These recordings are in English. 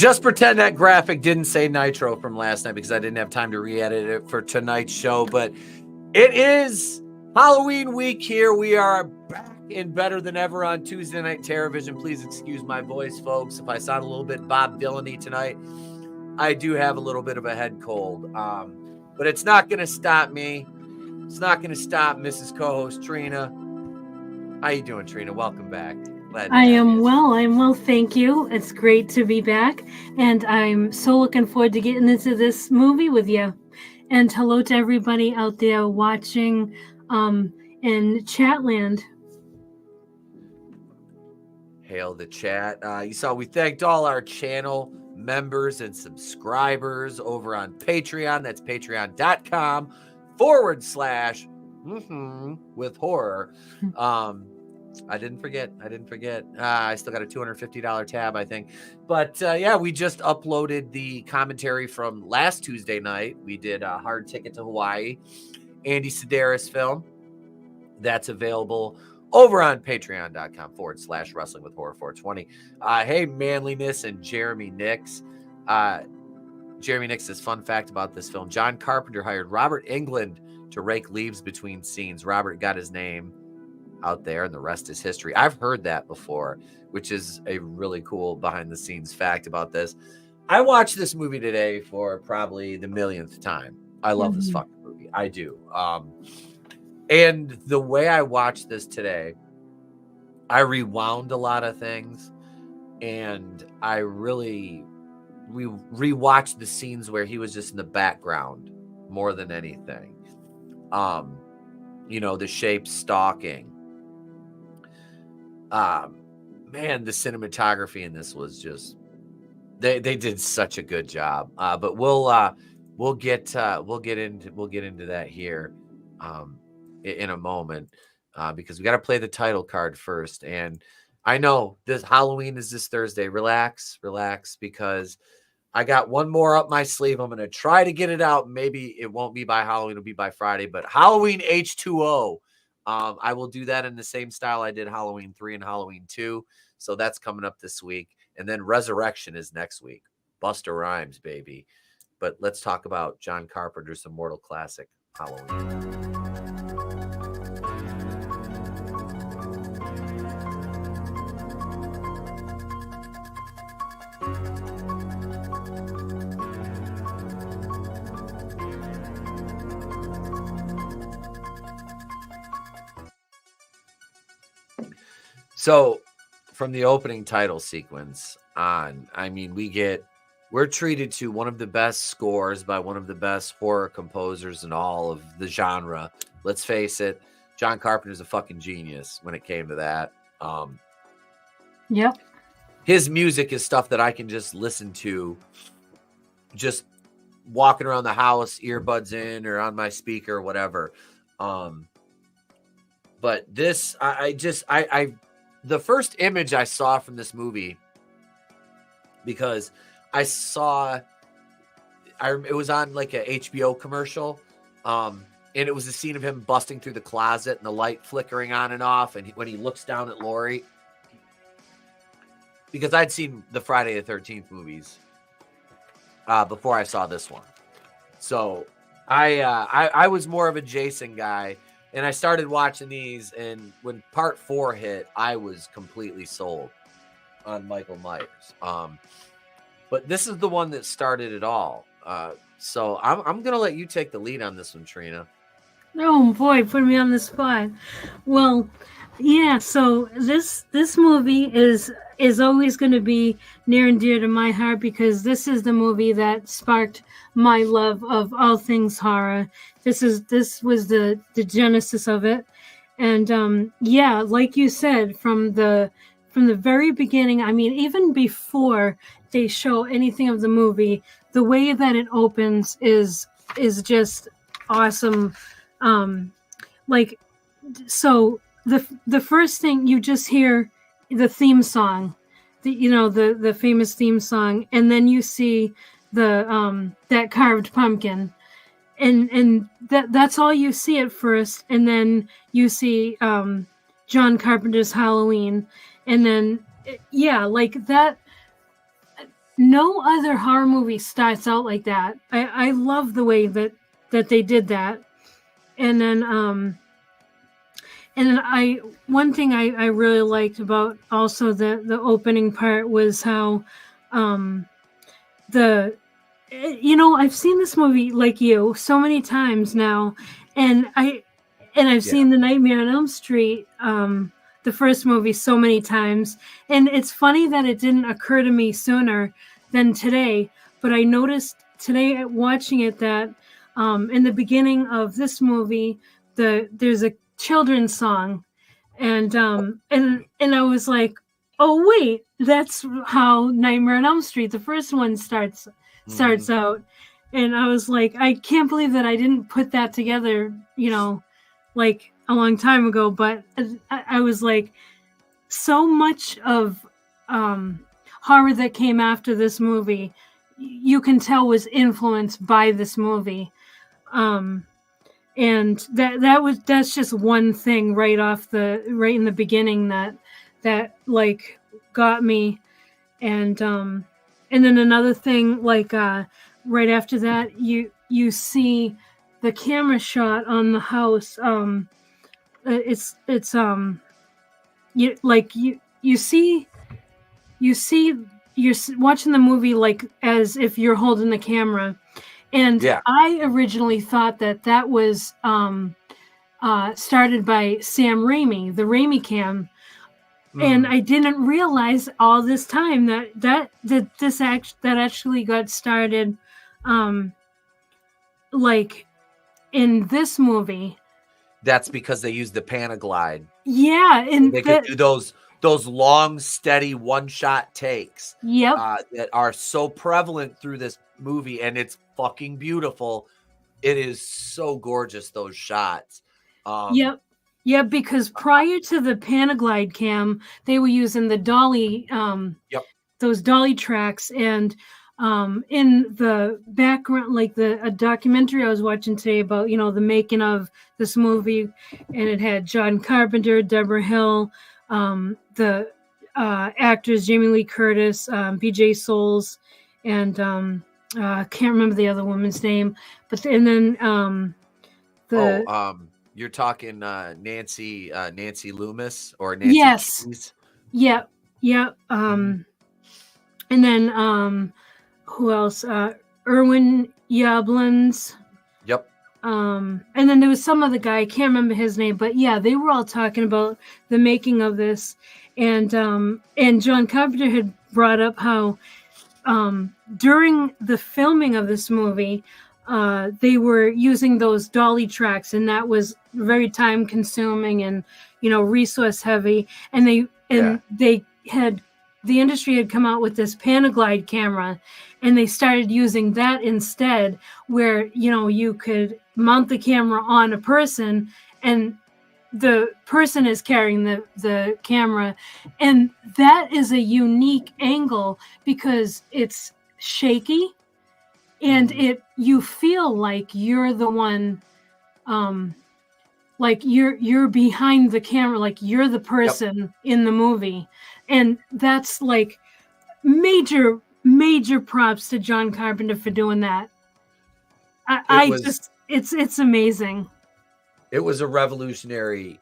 Just pretend that graphic didn't say Nitro from last night because I didn't have time to re-edit it for tonight's show. But it is Halloween week here. We are back and better than ever on Tuesday night TerrorVision. Please excuse my voice, folks, if I sound a little bit Bob Dylan-y tonight. I do have a little bit of a head cold, but it's not going to stop me. It's not going to stop Mrs. Co-host Trina. How you doing, Trina? Welcome back. I am well, thank you. It's great to be back, and I'm so looking forward to getting into this movie with you. And hello to everybody out there watching in Chatland. Hail the chat. You saw we thanked all our channel members and subscribers over on Patreon. That's patreon.com/with horror. I didn't forget. I still got a $250 tab, I think. But yeah, we just uploaded the commentary from last Tuesday night. We did a Hard Ticket to Hawaii, Andy Sedaris film. That's available over on patreon.com/wrestling with horror 420. Hey, Manliness and Jeremy Nix. Jeremy Nix says, fun fact about this film. John Carpenter hired Robert Englund to rake leaves between scenes. Robert got his name out there and the rest is history. I've heard that before, which is a really cool behind the scenes fact about this. I watched this movie today for probably the millionth time. I love this fucking movie. I do. And the way I watched this today, I rewound a lot of things, and we rewatched the scenes where he was just in the background more than anything. The shape stalking. Man, the cinematography in this was just they did such a good job. But we'll get into that here in a moment, because we got to play the title card first. And I know this Halloween is this Thursday. Relax, because I got one more up my sleeve. I'm going to try to get it out. Maybe it won't be by Halloween. It'll be by Friday, but Halloween H2O. I will do that in the same style I did Halloween 3 and Halloween 2. So that's coming up this week. And then Resurrection is next week. Buster Rhymes, baby. But let's talk about John Carpenter's immortal classic, Halloween. So from the opening title sequence on, I mean, we're treated to one of the best scores by one of the best horror composers in all of the genre. Let's face it, John Carpenter's a fucking genius when it came to that. Yep. His music is stuff that I can just listen to just walking around the house, earbuds in or on my speaker or whatever. But this, the first image I saw from this movie, because I saw, it was on like a HBO commercial, and it was a scene of him busting through the closet and the light flickering on and off, and when he looks down at Laurie, because I'd seen the Friday the 13th movies before I saw this one, so I was more of a Jason guy. And I started watching these, and when part 4 hit, I was completely sold on Michael Myers. But this is the one that started it all. So I'm going to let you take the lead on this one, Trina. Oh boy, put me on the spot. Well, yeah. So this movie is always going to be near and dear to my heart, because this is the movie that sparked my love of all things horror. This was the genesis of it. And yeah, like you said, from the very beginning, I mean, even before they show anything of the movie, the way that it opens is just awesome. So the first thing, you just hear the theme song, the famous theme song, and then you see the that carved pumpkin, and that's all you see at first, and then you see John Carpenter's Halloween, and then like that. no other horror movie starts out like that. I love the way that they did that. And then one thing I really liked about also the opening part was how I've seen this movie like you so many times now, and I've seen The Nightmare on Elm Street, the first movie, so many times, and it's funny that it didn't occur to me sooner than today. But I noticed today watching it that in the beginning of this movie, there's a children's song, and I was like, oh wait, that's how Nightmare on Elm Street, the first one, starts out. And I was like, I can't believe that I didn't put that together, like a long time ago. But I was like, so much of horror that came after this movie, you can tell was influenced by this movie. And that's just one thing right in the beginning that like got me. And then another thing, like right after that, you see the camera shot on the house. You're watching the movie like as if you're holding the camera. And I originally thought that was started by Sam Raimi, the Raimi cam. And I didn't realize all this time that actually got started like in this movie. That's because they used the Panaglide. Yeah, and they could do those long, steady one-shot takes. Yep. That are so prevalent through this movie, and it's fucking beautiful. It is so gorgeous, those shots. Yep. Yeah, because prior to the Panaglide cam, they were using the dolly, those dolly tracks, and in the background, like a documentary I was watching today about, the making of this movie, and it had John Carpenter, Deborah Hill, the actors Jamie Lee Curtis, BJ Souls, and I can't remember the other woman's name, you're talking Nancy Loomis or Nancy Yes. Keys? Yeah. And then who else? Erwin Yablans. Yep. And then there was some other guy, I can't remember his name, but yeah, they were all talking about the making of this. And John Carpenter had brought up how during the filming of this movie, they were using those dolly tracks, and that was very time consuming and resource heavy. And the industry had come out with this Panaglide camera, and they started using that instead, where you could mount the camera on a person, and the person is carrying the camera, and that is a unique angle because it's shaky. And you feel like you're the one, like you're behind the camera, like you're the person in the movie, and that's like major props to John Carpenter for doing that. It's amazing. It was a revolutionary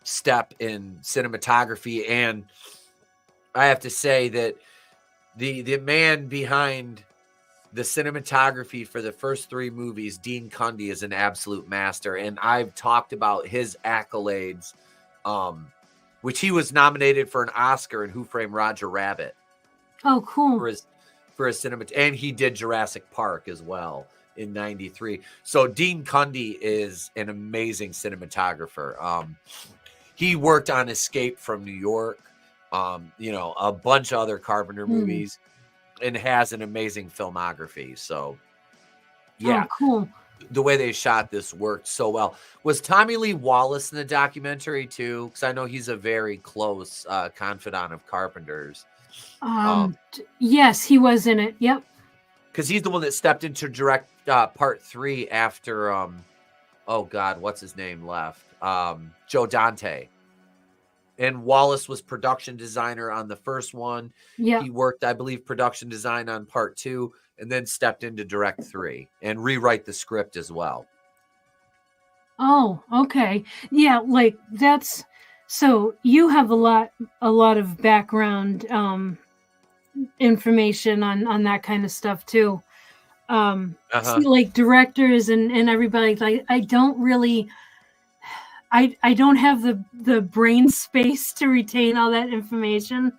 step in cinematography, and I have to say that the man behind the cinematography for the first three movies, Dean Cundey, is an absolute master. And I've talked about his accolades, which he was nominated for an Oscar in Who Framed Roger Rabbit. Oh, cool. For his cinema. And he did Jurassic Park as well in 93. So Dean Cundey is an amazing cinematographer. He worked on Escape from New York, a bunch of other Carpenter movies, and has an amazing filmography. So, yeah, cool. The way they shot this worked so well. Was Tommy Lee Wallace in the documentary too? Because I know he's a very close confidant of Carpenter's. Yes, he was in it. Yep. Because he's the one that stepped in to direct part 3 after, oh God, what's his name left? Joe Dante. and Wallace was production designer on the first one. Yeah. He worked, I believe, production design on part 2, and then stepped in to direct 3 and rewrite the script as well. Oh, okay. Yeah, like that's so you have a lot of background information on that kind of stuff too. See, like directors and everybody, like I don't really I don't have the brain space to retain all that information.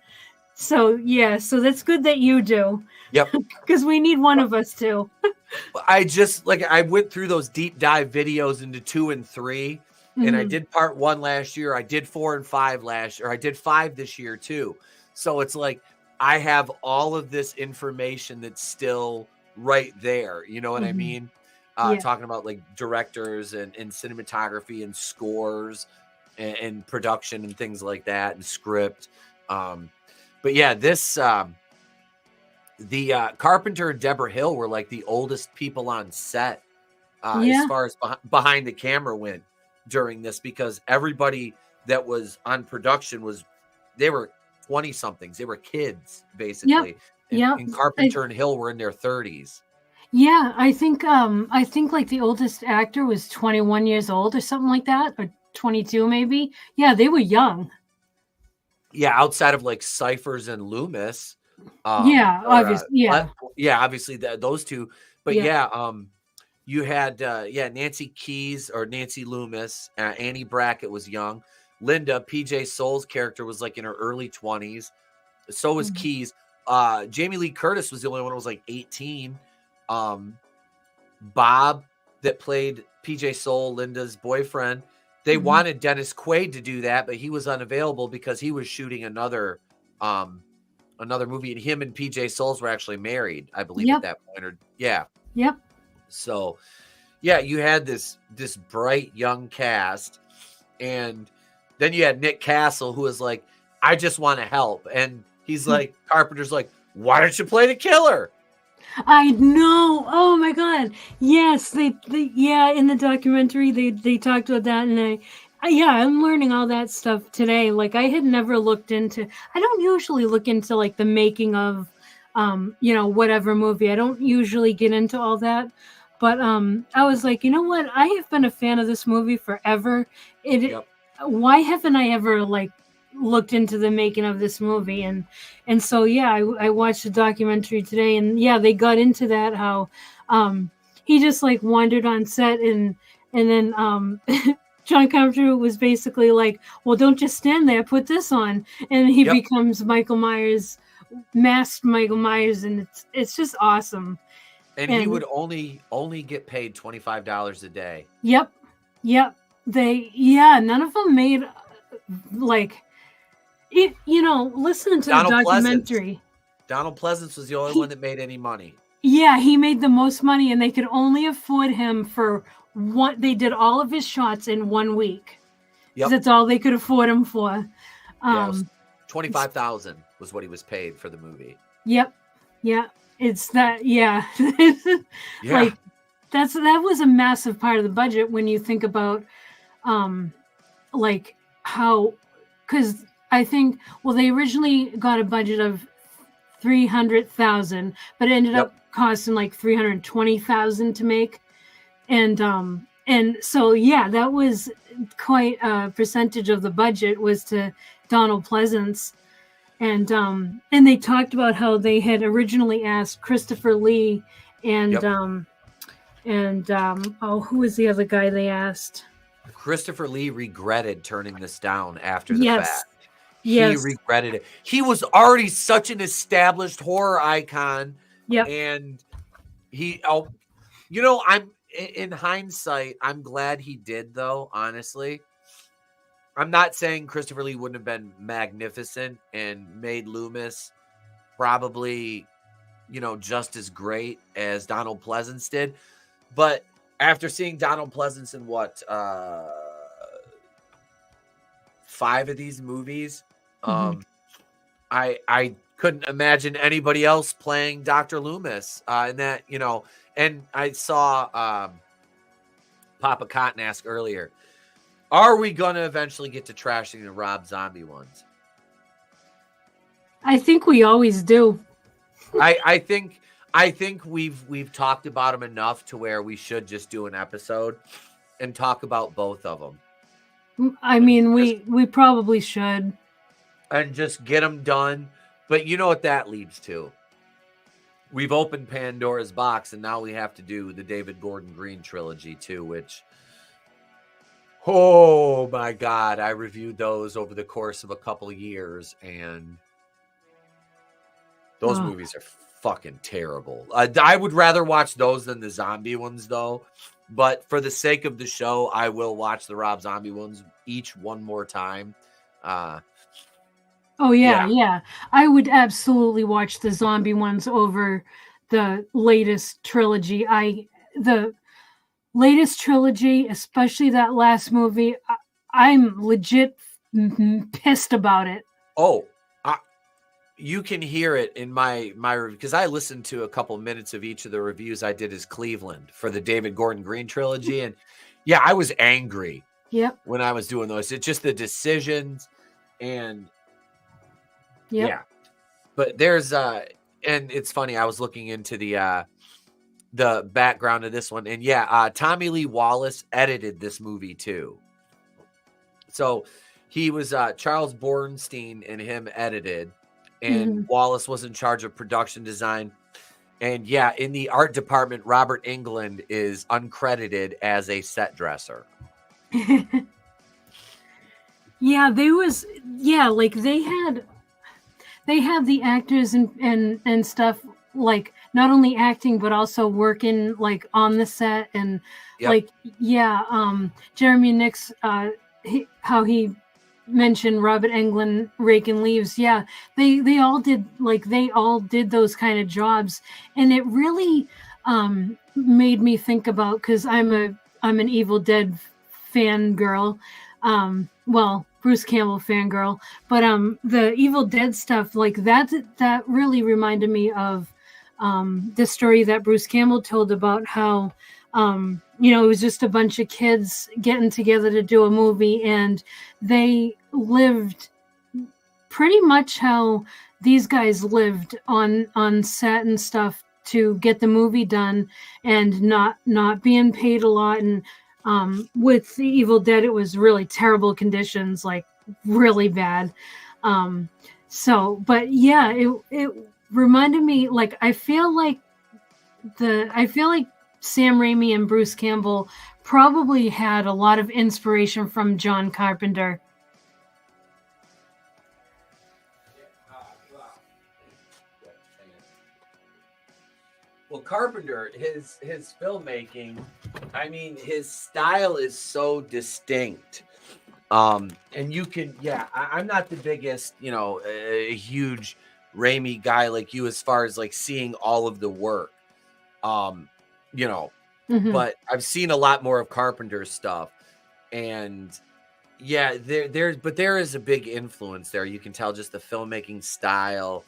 So yeah, so that's good that you do. Yep. Because we need one of us too. I went through those deep dive videos into 2 and 3, and I did part 1 last year. I did 4 and 5 last year. I did 5 this year too. So it's like I have all of this information that's still right there. You know what I mean? Talking about like directors and cinematography and scores and production and things like that and script. But yeah, this the Carpenter and Deborah Hill were like the oldest people on set as far as behind the camera went during this, because everybody that was on production they were 20 somethings. They were kids basically. And Carpenter and Hill were in their 30s. Yeah, I think like the oldest actor was 21 years old or something like that, or 22 maybe. Yeah, they were young. Yeah, outside of like Cyphers and Loomis. Obviously. Obviously those two. But you had Nancy Keys or Nancy Loomis, Annie Brackett was young. Linda, PJ Souls' character, was like in her early 20s. So was Keys. Jamie Lee Curtis was the only one who was like 18. Bob, that played PJ Soul, Linda's boyfriend, they wanted Dennis Quaid to do that, but he was unavailable because he was shooting another movie, and him and PJ Souls were actually married, I believe, at that point. So you had this bright young cast, and then you had Nick Castle, who was like, I just want to help. And he's like, Carpenter's like, why don't you play the killer? I know. Oh my God. Yes. They in the documentary, they talked about that. And I'm learning all that stuff today. Like I had never looked into, I don't usually look into like the making of, whatever movie. I don't usually get into all that. But I was like, you know what? I have been a fan of this movie forever. Why haven't I ever like looked into the making of this movie? And so I watched the documentary today, and they got into that, how he just like wandered on set, and then John Carpenter was basically like, well, don't just stand there, put this on, and he becomes Michael Myers, masked Michael Myers, and it's just awesome. And he would only get paid $25 a day. Yep. None of them made like it. Listening to the documentary, Donald Pleasance was the only one that made any money. Yeah, he made the most money, and they could only afford him for one. They did all of his shots in 1 week. Yep. That's all they could afford him for. $25,000 was what he was paid for the movie. Yep. Yeah. It's that. Yeah. Like that was a massive part of the budget when you think about, like how, because I think, they originally got a budget of $300,000, but it ended up costing like $320,000 to make, and so that was quite a percentage of the budget was to Donald Pleasance, and they talked about how they had originally asked Christopher Lee and who was the other guy they asked? Christopher Lee regretted turning this down after the fact. He regretted it. He was already such an established horror icon. Yep. And I'm in hindsight, I'm glad he did, though, honestly. I'm not saying Christopher Lee wouldn't have been magnificent and made Loomis probably, just as great as Donald Pleasance did. But after seeing Donald Pleasance in 5 of these movies, I couldn't imagine anybody else playing Dr. Loomis in that, and I saw Papa Cotton ask earlier, Are we going to eventually get to trashing the Rob Zombie ones? I think we always do. I think we've talked about them enough to where we should just do an episode and talk about both of them. I mean, we probably should. And just get them done. But you know what that leads to? We've opened Pandora's box, and now we have to do the David Gordon Green trilogy too, which, oh my God, I reviewed those over the course of a couple of years, and those movies are fucking terrible. I would rather watch those than the zombie ones, though. But for the sake of the show, I will watch the Rob Zombie ones each one more time. Oh yeah. I would absolutely watch the zombie ones over the latest trilogy. The latest trilogy, especially that last movie, I'm legit pissed about it. Oh, you can hear it in my because I listened to a couple minutes of each of the reviews I did as Cleveland for the David Gordon Green trilogy, and yeah, I was angry. Yep. When I was doing those, it's just the decisions and. Yep. Yeah, but there's and it's funny. I was looking into the background of this one, and yeah, Tommy Lee Wallace edited this movie too. So he was Charles Bornstein and him edited, and Wallace was in charge of production design. And yeah, in the art department, Robert England is uncredited as a set dresser. Yeah, like they had the actors and stuff, like not only acting but also working like on the set, and like Jeremy Nix, how he mentioned Robert Englund raking leaves. Yeah, they all did those kind of jobs, and it really made me think about, because I'm an Evil Dead fangirl. Well, Bruce Campbell fangirl, but the Evil Dead stuff, like that really reminded me of the story that Bruce Campbell told about how it was just a bunch of kids getting together to do a movie, and they lived pretty much how these guys lived on set and stuff to get the movie done, and not being paid a lot. And with the Evil Dead, it was really terrible conditions, like really bad. But yeah, it reminded me, like, I feel like Sam Raimi and Bruce Campbell probably had a lot of inspiration from John Carpenter. Well, Carpenter, his filmmaking, I mean, his style is so distinct. And you can, I'm not the biggest, a huge Raimi guy like you as far as like seeing all of the work, but I've seen a lot more of Carpenter's stuff, and yeah, there is a big influence there. You can tell just the filmmaking style,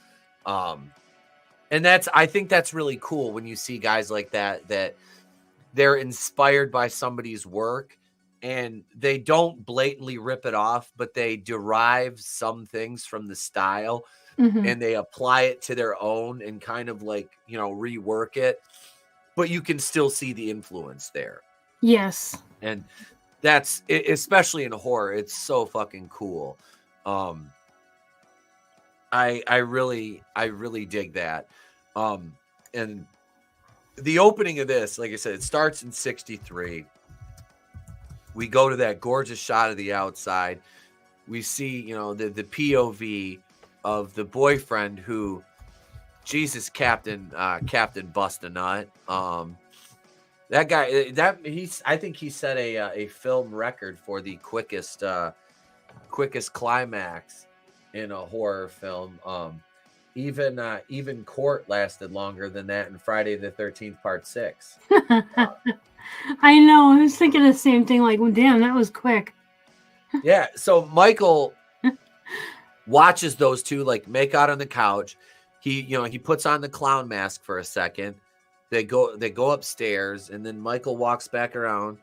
and I think that's really cool when you see guys like that they're inspired by somebody's work and they don't blatantly rip it off, but they derive some things from the style and they apply it to their own and kind of like, rework it, but you can still see the influence there. Yes. And that's, especially in horror, it's so fucking cool. I really dig that. And the opening of this, like I said, it starts in 1963. We go to that gorgeous shot of the outside. We see, the POV of the boyfriend who, Jesus, Captain Bust a Nut. That guy, I think he set a film record for the quickest climax in a horror film. Even Court lasted longer than that in Friday the 13th Part 6. I know. I was thinking the same thing. Like, well, damn, that was quick. Yeah. So Michael watches those two like make out on the couch. He puts on the clown mask for a second. They go upstairs, and then Michael walks back around,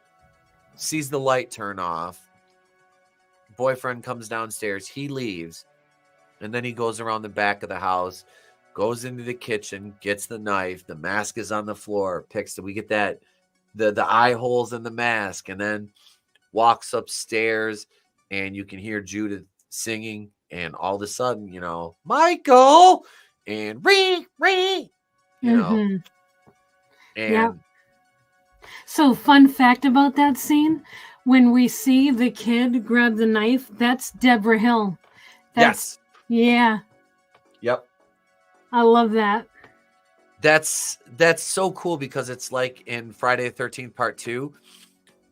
sees the light turn off, boyfriend comes downstairs. He leaves. And then he goes around the back of the house, goes into the kitchen, gets the knife. The mask is on the floor. We get that, the eye holes in the mask, and then walks upstairs, and you can hear Judith singing. And all of a sudden, Michael and you know, and Yeah. So, fun fact about that scene: when we see the kid grab the knife, that's Deborah Hill. yes, Yeah, yep. I love that. That's so cool because it's like in Friday the 13th Part 2,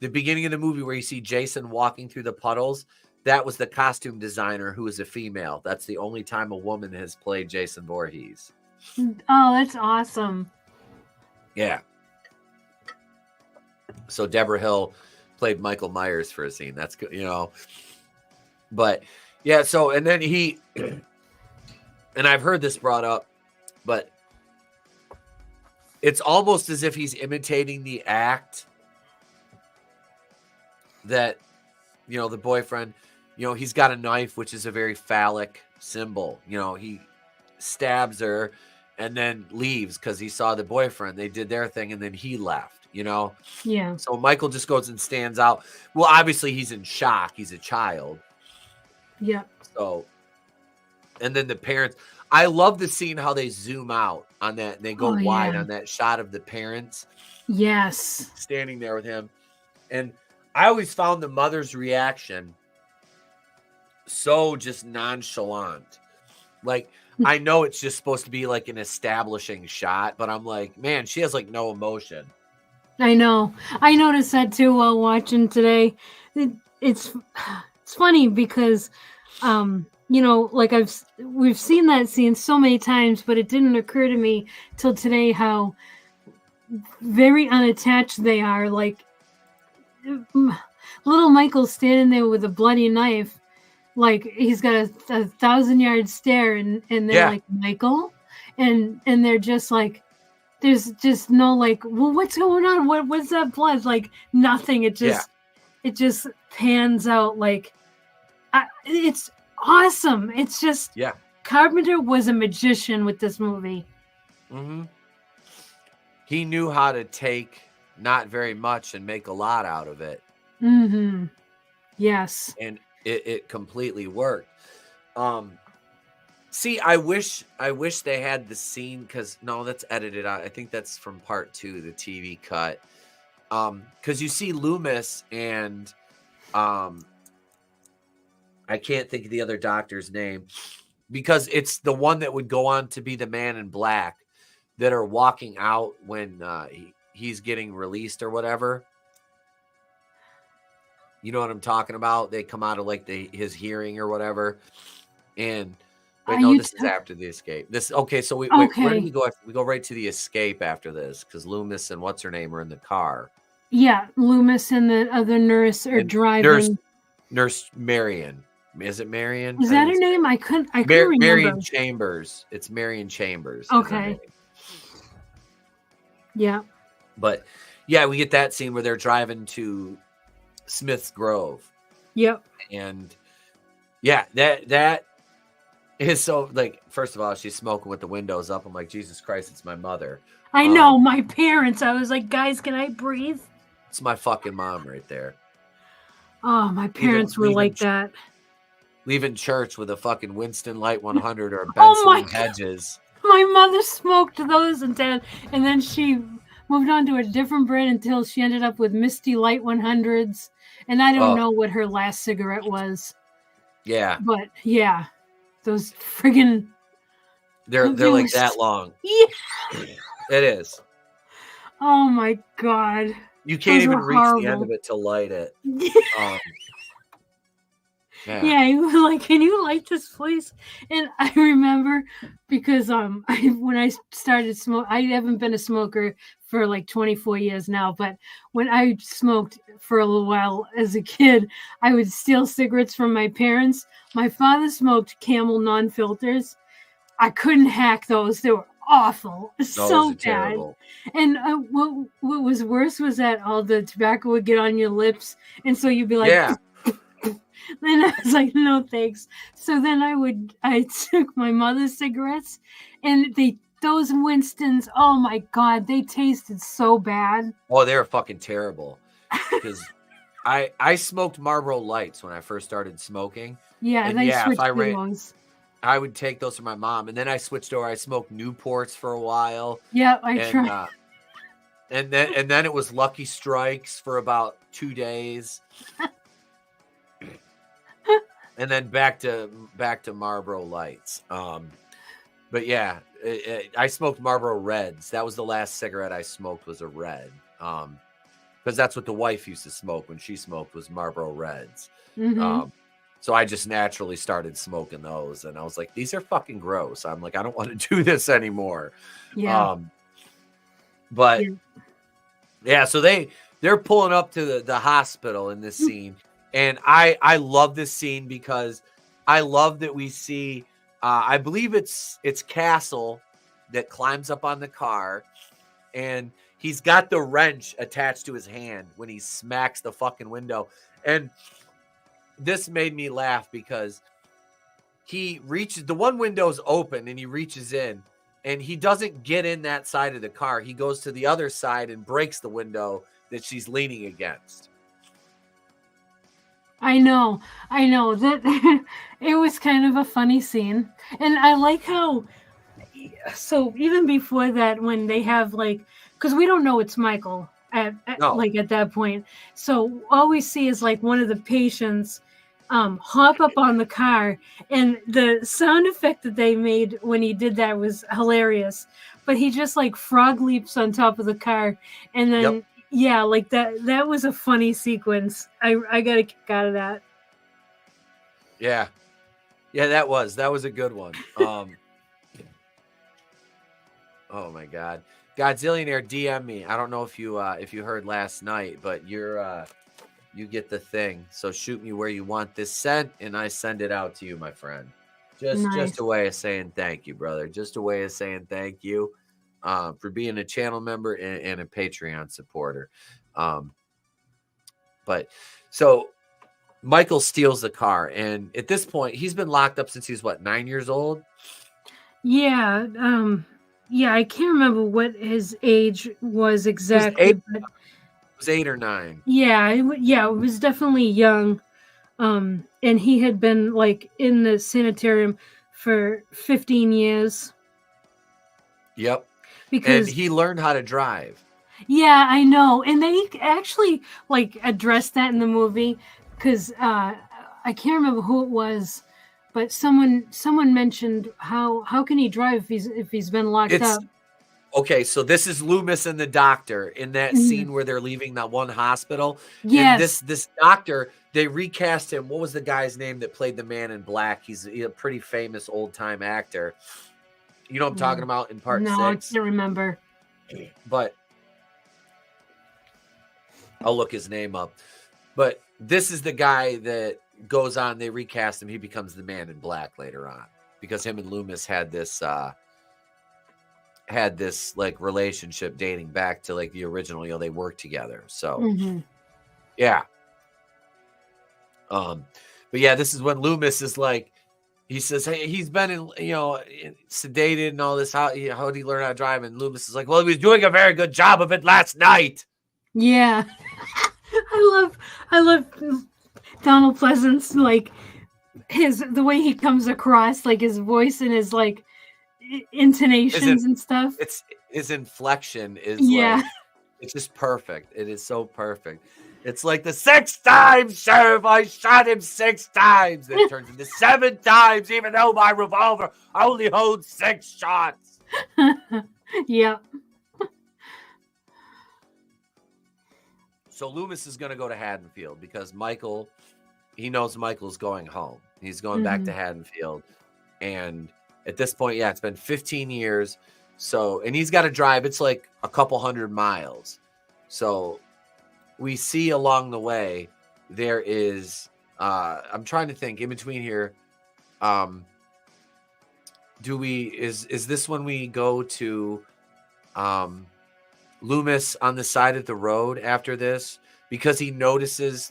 the beginning of the movie where you see Jason walking through the puddles. That was the costume designer who is a female. That's the only time a woman has played Jason Voorhees. Oh, that's awesome. Yeah. So Deborah Hill played Michael Myers for a scene. That's good, But yeah, so and then and I've heard this brought up, but it's almost as if he's imitating the act that, the boyfriend, he's got a knife, which is a very phallic symbol. He stabs her and then leaves because he saw the boyfriend. They did their thing and then he left, Yeah. So Michael just goes and stands out. Well, obviously he's in shock. He's a child. Yeah. So, and then the parents, I love the scene how they zoom out on that and they go wide on that shot of the parents. Yes. Standing there with him. And I always found the mother's reaction so just nonchalant. Like, I know it's just supposed to be like an establishing shot, but I'm like, man, she has like no emotion. I know. I noticed that too while watching today. It's funny because, like we've seen that scene so many times, but it didn't occur to me till today how very unattached they are. Like little Michael standing there with a bloody knife, like he's got a 1,000-yard stare, and they're like, Michael, and they're just like, there's just no like, well, what's going on? What's that blood? Like nothing. It just pans out. Like it's awesome. It's just Carpenter was a magician with this movie. Mm-hmm. He knew how to take not very much and make a lot out of it. Mm-hmm. Yes. And it completely worked. See, I wish they had the scene, because no, that's edited out. I think that's from Part 2, the TV cut. Because you see Loomis and I can't think of the other doctor's name, because it's the one that would go on to be the Man in Black, that are walking out when he's getting released or whatever. You know what I'm talking about? They come out of like his hearing or whatever. And wait, no, this is after the escape. So wait, where do we go? We go right to the escape after this, because Loomis and what's her name are in the car. Yeah, Loomis and the other nurse are driving. Nurse Marion. Is it Marion? Is that her name? I couldn't remember. Marion Chambers. It's Marion Chambers. Okay. Yeah. But yeah, we get that scene where they're driving to Smith's Grove. Yep. And yeah, that is so, like, first of all, she's smoking with the windows up. I'm like, Jesus Christ, it's my mother. I know, my parents. I was like, guys, can I breathe? It's my fucking mom right there. Oh, my parents were like that. Leaving church with a fucking Winston Light 100 or Benson Hedges. My mother smoked those and then she moved on to a different brand until she ended up with Misty Light 100s. And I don't know what her last cigarette was. Yeah. But yeah, those friggin'. They're like that long. Yeah. It is. Oh my God. You can't even reach the end of it to light it. Yeah, he was like, can you light this, please? And I remember because when I started smoke, I haven't been a smoker for like 24 years now, but when I smoked for a little while as a kid, I would steal cigarettes from my parents. My father smoked Camel non-filters. I couldn't hack those. They were awful. So bad. Terrible. And what was worse was that all the tobacco would get on your lips, and so you'd be like, Then I was like, no thanks. So then I took my mother's cigarettes, and those Winstons, oh my God, they tasted so bad. Oh, they were fucking terrible. Because I smoked Marlboro Lights when I first started smoking. Yeah, And they yeah, if switched I to ran, those. I would take those from my mom, and then I switched over. I smoked Newports for a while, Yeah, I and tried. and then it was Lucky Strikes for about 2 days, and then back to Marlboro Lights. But yeah, I smoked Marlboro Reds. That was the last cigarette I smoked, was a red. Because that's what the wife used to smoke when she smoked, was Marlboro Reds. Mm-hmm. So I just naturally started smoking those, and I was like, these are fucking gross. I'm like, I don't want to do this anymore. Yeah. But yeah, so they're pulling up to the hospital in this scene, and I love this scene because I love that we see, I believe it's Castle that climbs up on the car, and he's got the wrench attached to his hand when he smacks the fucking window. And this made me laugh because he reaches, the one window's open and he reaches in, and he doesn't get in that side of the car. He goes to the other side and breaks the window that she's leaning against. I know that it was kind of a funny scene. And I like how, so even before that, when they have like, because we don't know it's Michael at that point. So all we see is like one of the patients hop up on the car, and the sound effect that they made when he did that was hilarious. But he just like frog leaps on top of the car, and then yeah, like that was a funny sequence. I got a kick out of that. Yeah, that was a good one. Oh my God, Godzillionaire DM me. I don't know if you heard last night, but you get the thing. So shoot me where you want this sent, and I send it out to you, my friend. Just a way of saying thank you, brother. Just a way of saying thank you for being a channel member and a Patreon supporter. But so Michael steals the car, and at this point, he's been locked up since he's 9 years old? Yeah. Yeah, I can't remember what his age was exactly. It was 8 or 9. Yeah, it was definitely young. And he had been like in the sanitarium for 15 years. Yep. Because and he learned how to drive. Yeah, I know. And they actually like addressed that in the movie, because I can't remember who it was, but someone mentioned how can he drive if he's been locked up. Okay, so this is Loomis and the doctor in that scene where they're leaving that one hospital. Yes. And this doctor, they recast him. What was the guy's name that played the Man in Black? He's a pretty famous old-time actor. You know what I'm talking about in part 6? No, I can't remember. But I'll look his name up. But this is the guy that goes on, they recast him. He becomes the Man in Black later on, because him and Loomis had this like relationship dating back to like the original, they worked together. So yeah. But yeah, this is when Loomis is like, he says, hey, he's been in, sedated and all this. How did he learn how to drive? And Loomis is like, well, he was doing a very good job of it last night. Yeah. I love Donald Pleasance, like the way he comes across, like his voice and his like intonations and stuff. It's his inflection is like, it's just perfect. It is so perfect. It's like the 6th time, Sheriff, I shot him 6 times. Then it turns into 7 times, even though my revolver only holds 6 shots. Yeah. So Loomis is going to go to Haddonfield because he knows Michael's going home. He's going back to Haddonfield. And at this point, it's been 15 years. So, and he's got to drive. It's like a couple 100 miles. So we see along the way, there is, I'm trying to think in between here. Is this when we go to, Loomis on the side of the road after this, because he notices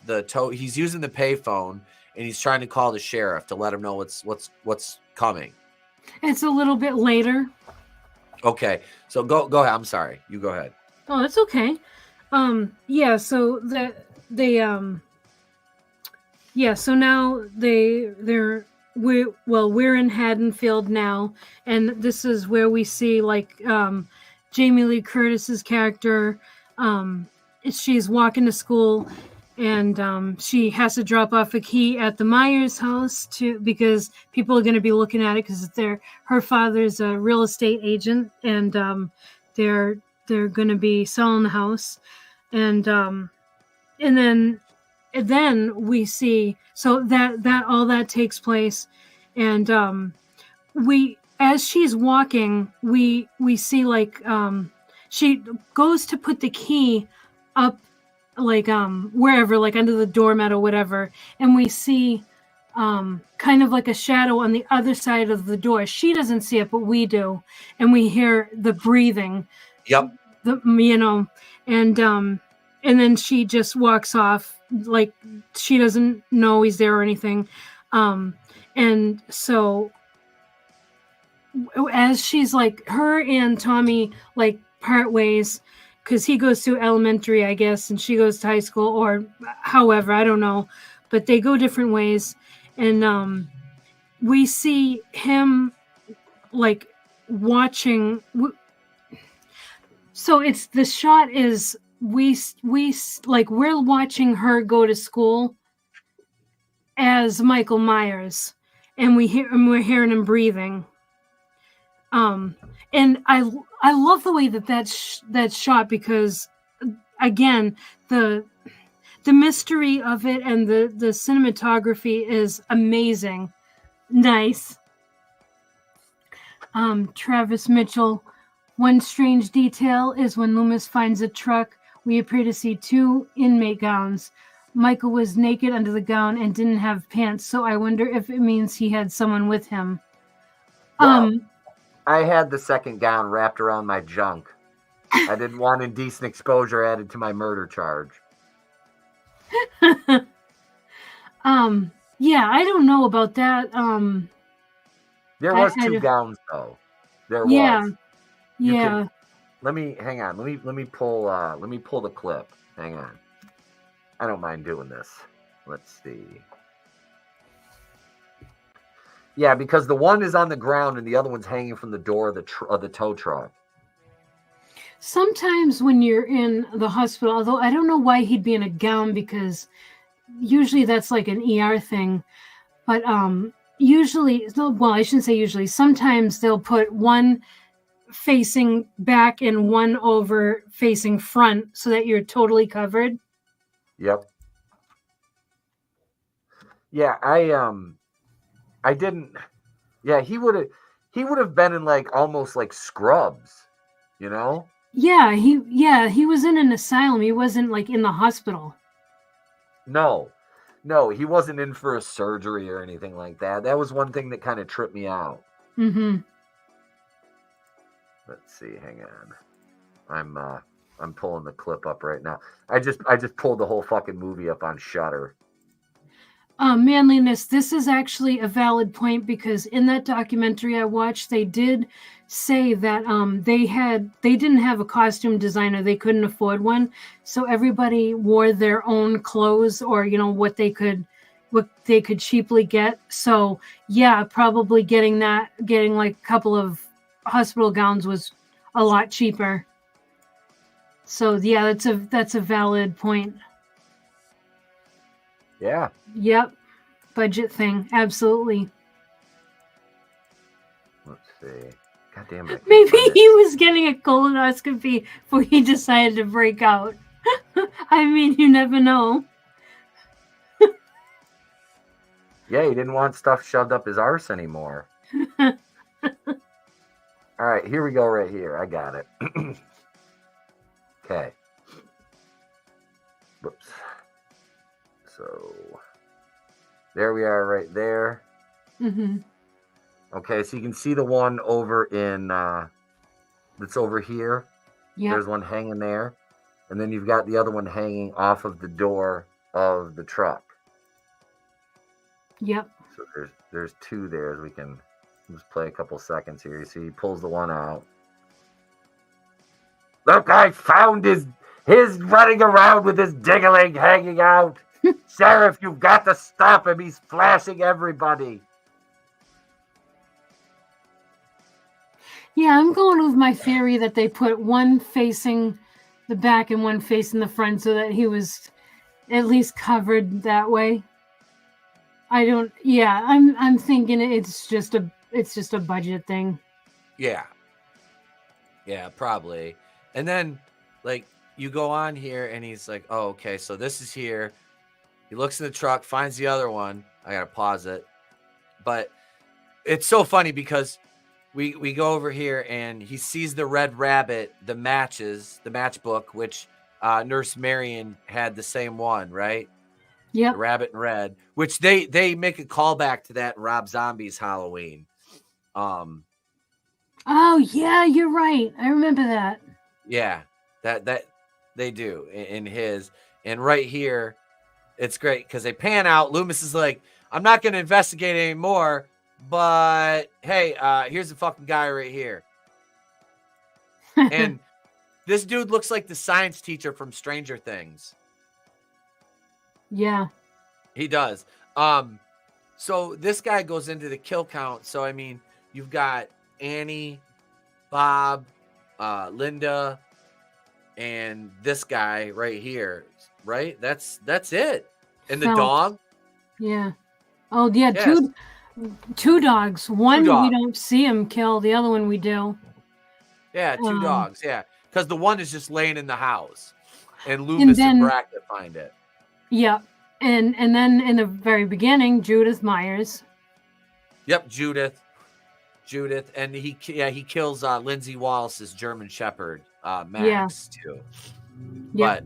he's using the payphone, and he's trying to call the sheriff to let him know what's coming. It's a little bit later. Okay, so go ahead. I'm sorry. You go ahead. Oh, that's okay. Yeah. So so now we're in Haddonfield now, and this is where we see like Jamie Lee Curtis's character. She's walking to school, and she has to drop off a key at the Myers house because people are going to be looking at it because her father's a real estate agent, and they're going to be selling the house, and then we see so that all that takes place, and as she's walking we see like she goes to put the key up like wherever, like under the doormat or whatever, and we see kind of like a shadow on the other side of the door. She doesn't see it, but we do, and we hear the breathing. Yep. And then she just walks off like she doesn't know he's there or anything. And so as she's like, her and Tommy like part ways because he goes to elementary, I guess, and she goes to high school, or however, I don't know, but they go different ways. And we see him like watching. So it's the shot is we're watching her go to school as Michael Myers, and we're hearing him breathing. And I love the way that's shot because, again, the mystery of it and the cinematography is amazing. Nice. Travis Mitchell. One strange detail is when Loomis finds a truck, we appear to see two inmate gowns. Michael was naked under the gown and didn't have pants, so I wonder if it means he had someone with him. Well, I had the second gown wrapped around my junk. I didn't want indecent exposure added to my murder charge. Yeah, I don't know about that. There was two gowns though. There was. Yeah. Let me hang on. Let me pull the clip. Hang on. I don't mind doing this. Let's see. Yeah, because the one is on the ground and the other one's hanging from the door of the tow truck. Sometimes when you're in the hospital, although I don't know why he'd be in a gown, because usually that's like an ER thing, but usually, well, I shouldn't say usually, sometimes they'll put one facing back and one over facing front so that you're totally covered. Yep. Yeah, I didn't. Yeah, he would have been in like almost like Scrubs, you know? Yeah, he was in an asylum. He wasn't like in the hospital. No, he wasn't in for a surgery or anything like that. That was one thing that kind of tripped me out. Mm-hmm. Let's see. Hang on. I'm pulling the clip up right now. I just pulled the whole fucking movie up on Shudder. Manliness. This is actually a valid point because in that documentary I watched, they did say that they didn't have a costume designer. They couldn't afford one, so everybody wore their own clothes or what they could cheaply get. So yeah, probably getting like a couple of hospital gowns was a lot cheaper. So yeah, that's a valid point. Yeah. Yep. Budget thing. Absolutely. Let's see. God damn it. Maybe he was getting a colonoscopy before he decided to break out. I mean, you never know. Yeah, he didn't want stuff shoved up his arse anymore. All right, here we go right here. I got it. Okay. Whoops. So there we are right there. Mm-hmm. Okay, so you can see the one over in that's over here. Yeah. There's one hanging there. And then you've got the other one hanging off of the door of the truck. Yep. So there's two there. We can just play a couple seconds here. You see, he pulls the one out. Look, I found his running around with his dingling hanging out. Sheriff, you've got to stop him. He's flashing everybody. Yeah, I'm going with my theory that they put one facing the back and one facing the front so that he was at least covered that way. I'm thinking it's just a budget thing. Yeah, probably. And then like you go on here and he's like, oh, okay, so this is here. He looks in the truck, finds the other one. I gotta pause it. But it's so funny because we go over here and he sees the red rabbit, the matchbook, which Nurse Marion had the same one, right? Yeah. The rabbit in red, which they make a callback to that in Rob Zombie's Halloween. Oh yeah, you're right. I remember that. Yeah, that they do in his. And right here, it's great because they pan out. Loomis is like, I'm not going to investigate anymore, but hey, here's the fucking guy right here. And this dude looks like the science teacher from Stranger Things. Yeah. He does. So this guy goes into the kill count. So, I mean, you've got Annie, Bob, Linda, and this guy right here, right? That's it. And the dog? Yeah. Oh, yeah, yes. Two dogs. One we don't see him kill, the other one we do. Yeah, two dogs, yeah. Because the one is just laying in the house. And Loomis and Brackett find it. Yeah. And then in the very beginning, Judith Myers. Yep, Judith. And he kills Lindsay Wallace's German Shepherd, Max, too. Yeah. But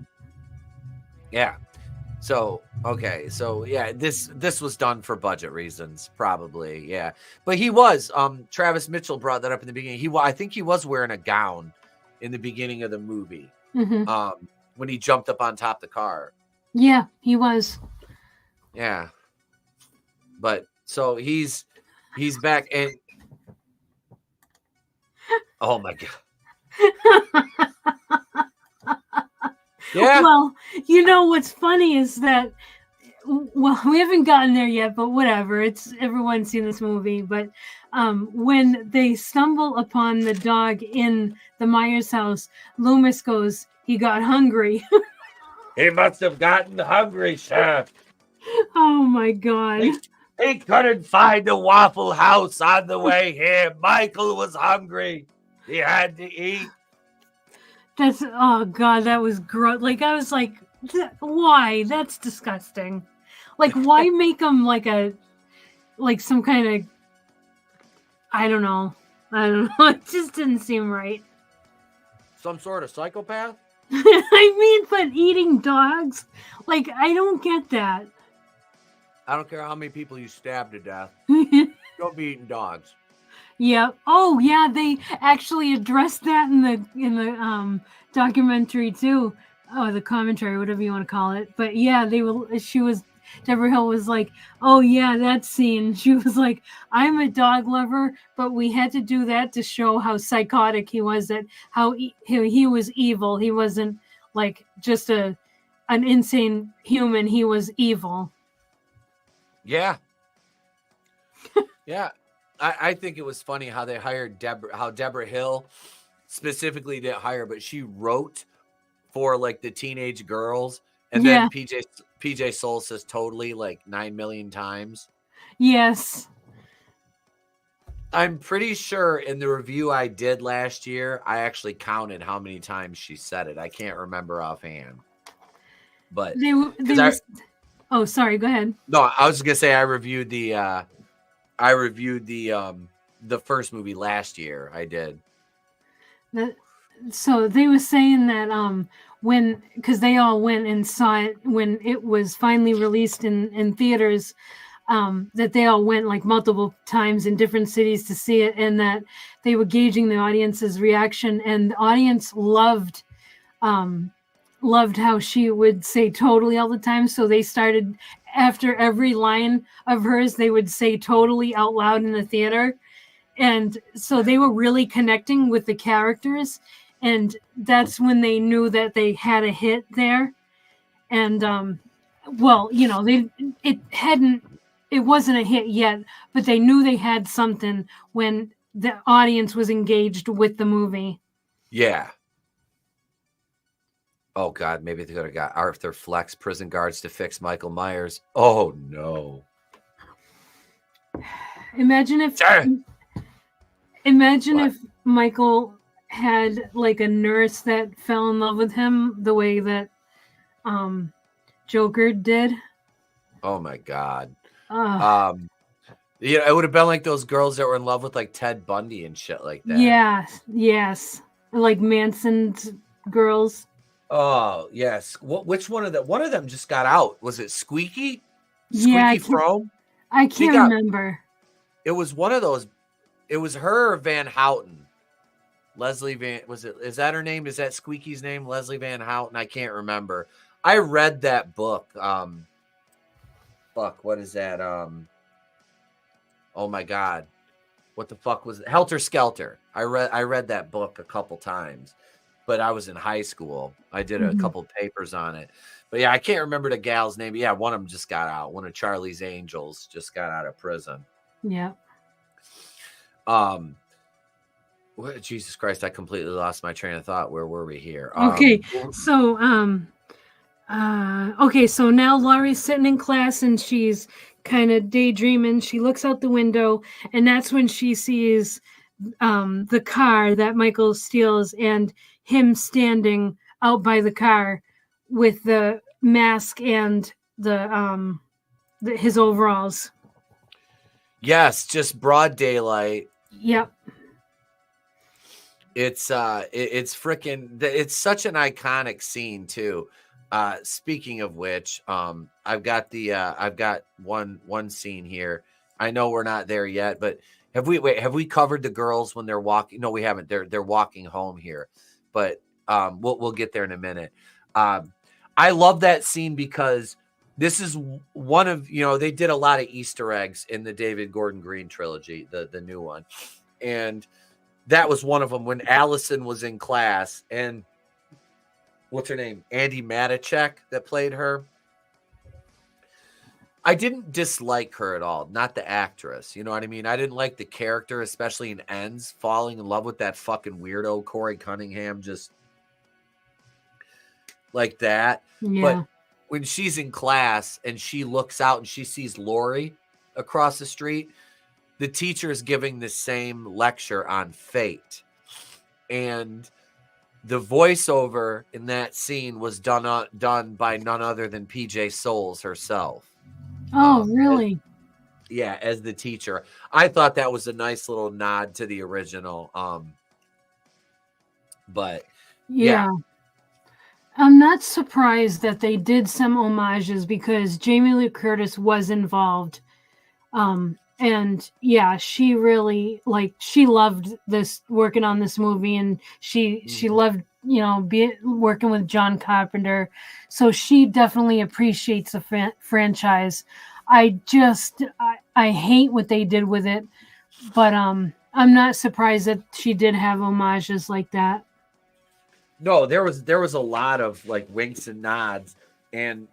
yeah. So, okay. So, yeah, this was done for budget reasons, probably. Yeah. But he was, Travis Mitchell brought that up in the beginning. I think he was wearing a gown in the beginning of the movie. Mm-hmm. When he jumped up on top of the car. Yeah, he was. Yeah. But so he's back and oh my God. Yeah. Well, you know what's funny is that, well, we haven't gotten there yet, but whatever. It's everyone's seen this movie. But when they stumble upon the dog in the Myers house, Loomis goes, he got hungry. He must have gotten hungry, Chef. Oh my God. He couldn't find a Waffle House on the way here. Michael was hungry. He had to eat. Oh God, that was gross. Like, I was like, why? That's disgusting. Like, why make him like some kind of, I don't know. It just didn't seem right. Some sort of psychopath? I mean, but eating dogs? Like, I don't get that. I don't care how many people you stab to death. Don't be eating dogs. Yeah. Oh, yeah. They actually addressed that in the documentary too. Oh, the commentary, whatever you want to call it. But yeah, Deborah Hill was like, oh yeah, that scene. She was like, I'm a dog lover, but we had to do that to show how psychotic he was, that how he was evil. He wasn't like just an insane human. He was evil. Yeah. Yeah. I think it was funny how they hired Deborah Hill specifically didn't hire, but she wrote for like the teenage girls. And then PJ Soul says totally like 9 million times. Yes. I'm pretty sure in the review I did last year, I actually counted how many times she said it. I can't remember offhand. But oh, sorry, go ahead. No, I was gonna say I reviewed the first movie last year. I did. So they were saying that because they all went and saw it when it was finally released in theaters, that they all went like multiple times in different cities to see it, and that they were gauging the audience's reaction, and the audience loved loved how she would say totally all the time. So they started, after every line of hers, they would say totally out loud in the theater. And so they were really connecting with the characters. And that's when they knew that they had a hit there. And, well, you know, it wasn't a hit yet, but they knew they had something when the audience was engaged with the movie. Yeah. Oh God, maybe they could have got Arthur Flex prison guards to fix Michael Myers. Oh no. Imagine if Michael had like a nurse that fell in love with him the way that Joker did. Oh my God. Yeah, it would have been like those girls that were in love with like Ted Bundy and shit like that. Yeah, yes. Like Manson's girls. Oh, yes. Which one of them? One of them just got out. Was it Squeaky? Yeah, Squeaky Frome? I can't remember. It was one of those. It was her or Van Houten. Leslie Van, is that her name? Is that Squeaky's name? Leslie Van Houten? I can't remember. I read that book. Fuck, what is that? Oh my God. What the fuck was it? Helter Skelter. I read that book a couple times, but I was in high school. I did a couple papers on it. But yeah, I can't remember the gal's name. Yeah, one of them just got out. One of Charlie's Angels just got out of prison. Yeah. Jesus Christ, I completely lost my train of thought. Where were we here? Okay. So so now Laurie's sitting in class and she's kind of daydreaming. She looks out the window and that's when she sees the car that Michael steals and him standing out by the car with the mask and his overalls. Yes, just broad daylight. Yep. It's freaking, it's such an iconic scene too. Speaking of which, I've got one scene here. I know we're not there yet, but have we covered the girls when they're walking? No, we haven't. They're walking home here, but we'll get there in a minute. I love that scene because this is one of, they did a lot of Easter eggs in the David Gordon Green trilogy, the new one. And that was one of them when Allison was in class and what's her name? Andy Matichek that played her. I didn't dislike her at all. Not the actress. You know what I mean? I didn't like the character, especially in Ends, falling in love with that fucking weirdo Corey Cunningham, just like that. Yeah. But when she's in class and she looks out and she sees Lori across the street, the teacher is giving the same lecture on fate. And the voiceover in that scene was done by none other than PJ Souls herself. Oh, really? As the teacher. I thought that was a nice little nod to the original. But yeah. I'm not surprised that they did some homages because Jamie Lee Curtis was involved. And yeah, she really she loved this, working on this movie, and she loved, working with John Carpenter. So she definitely appreciates the franchise. I hate what they did with it, but I'm not surprised that she did have homages like that. No, there was a lot of like winks and nods, and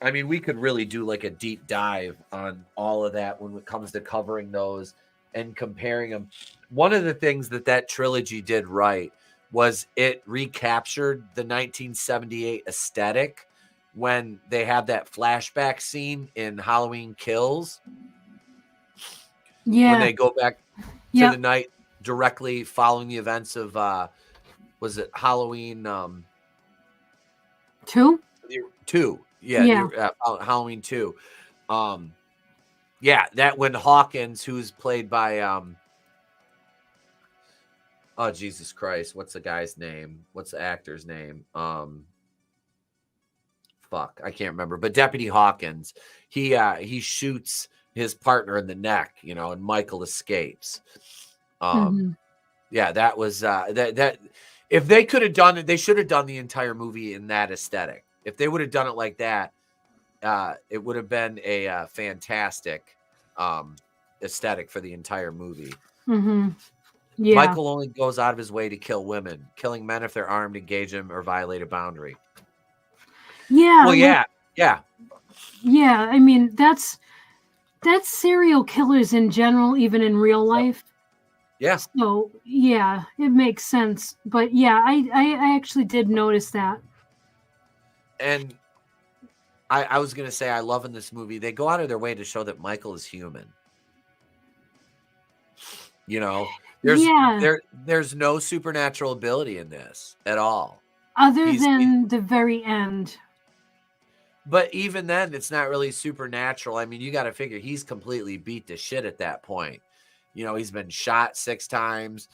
I mean, we could really do like a deep dive on all of that when it comes to covering those and comparing them. One of the things that trilogy did right was it recaptured the 1978 aesthetic when they have that flashback scene in Halloween Kills. Yeah. When they go back to the night directly following the events of, was it Halloween 2? 2. Yeah. Halloween 2. That when Hawkins, who's played by oh Jesus Christ, what's the guy's name? What's the actor's name? Fuck, I can't remember. But Deputy Hawkins, he shoots his partner in the neck, and Michael escapes. Yeah, that was that If they could have done it, they should have done the entire movie in that aesthetic. If they would have done it like that, it would have been a fantastic aesthetic for the entire movie. Mm-hmm. Yeah. Michael only goes out of his way to kill women. Killing men if they're armed, engage them, or violate a boundary. Yeah. Well, yeah. Yeah. I mean, that's serial killers in general, even in real life. Yeah. So yeah, it makes sense. But yeah, I actually did notice that. And I was gonna say, I love in this movie, they go out of their way to show that Michael is human. You know, there's no supernatural ability in this at all. Other than the very end. But even then, it's not really supernatural. I mean, you got to figure he's completely beat to shit at that point. You know, he's been shot 6 times.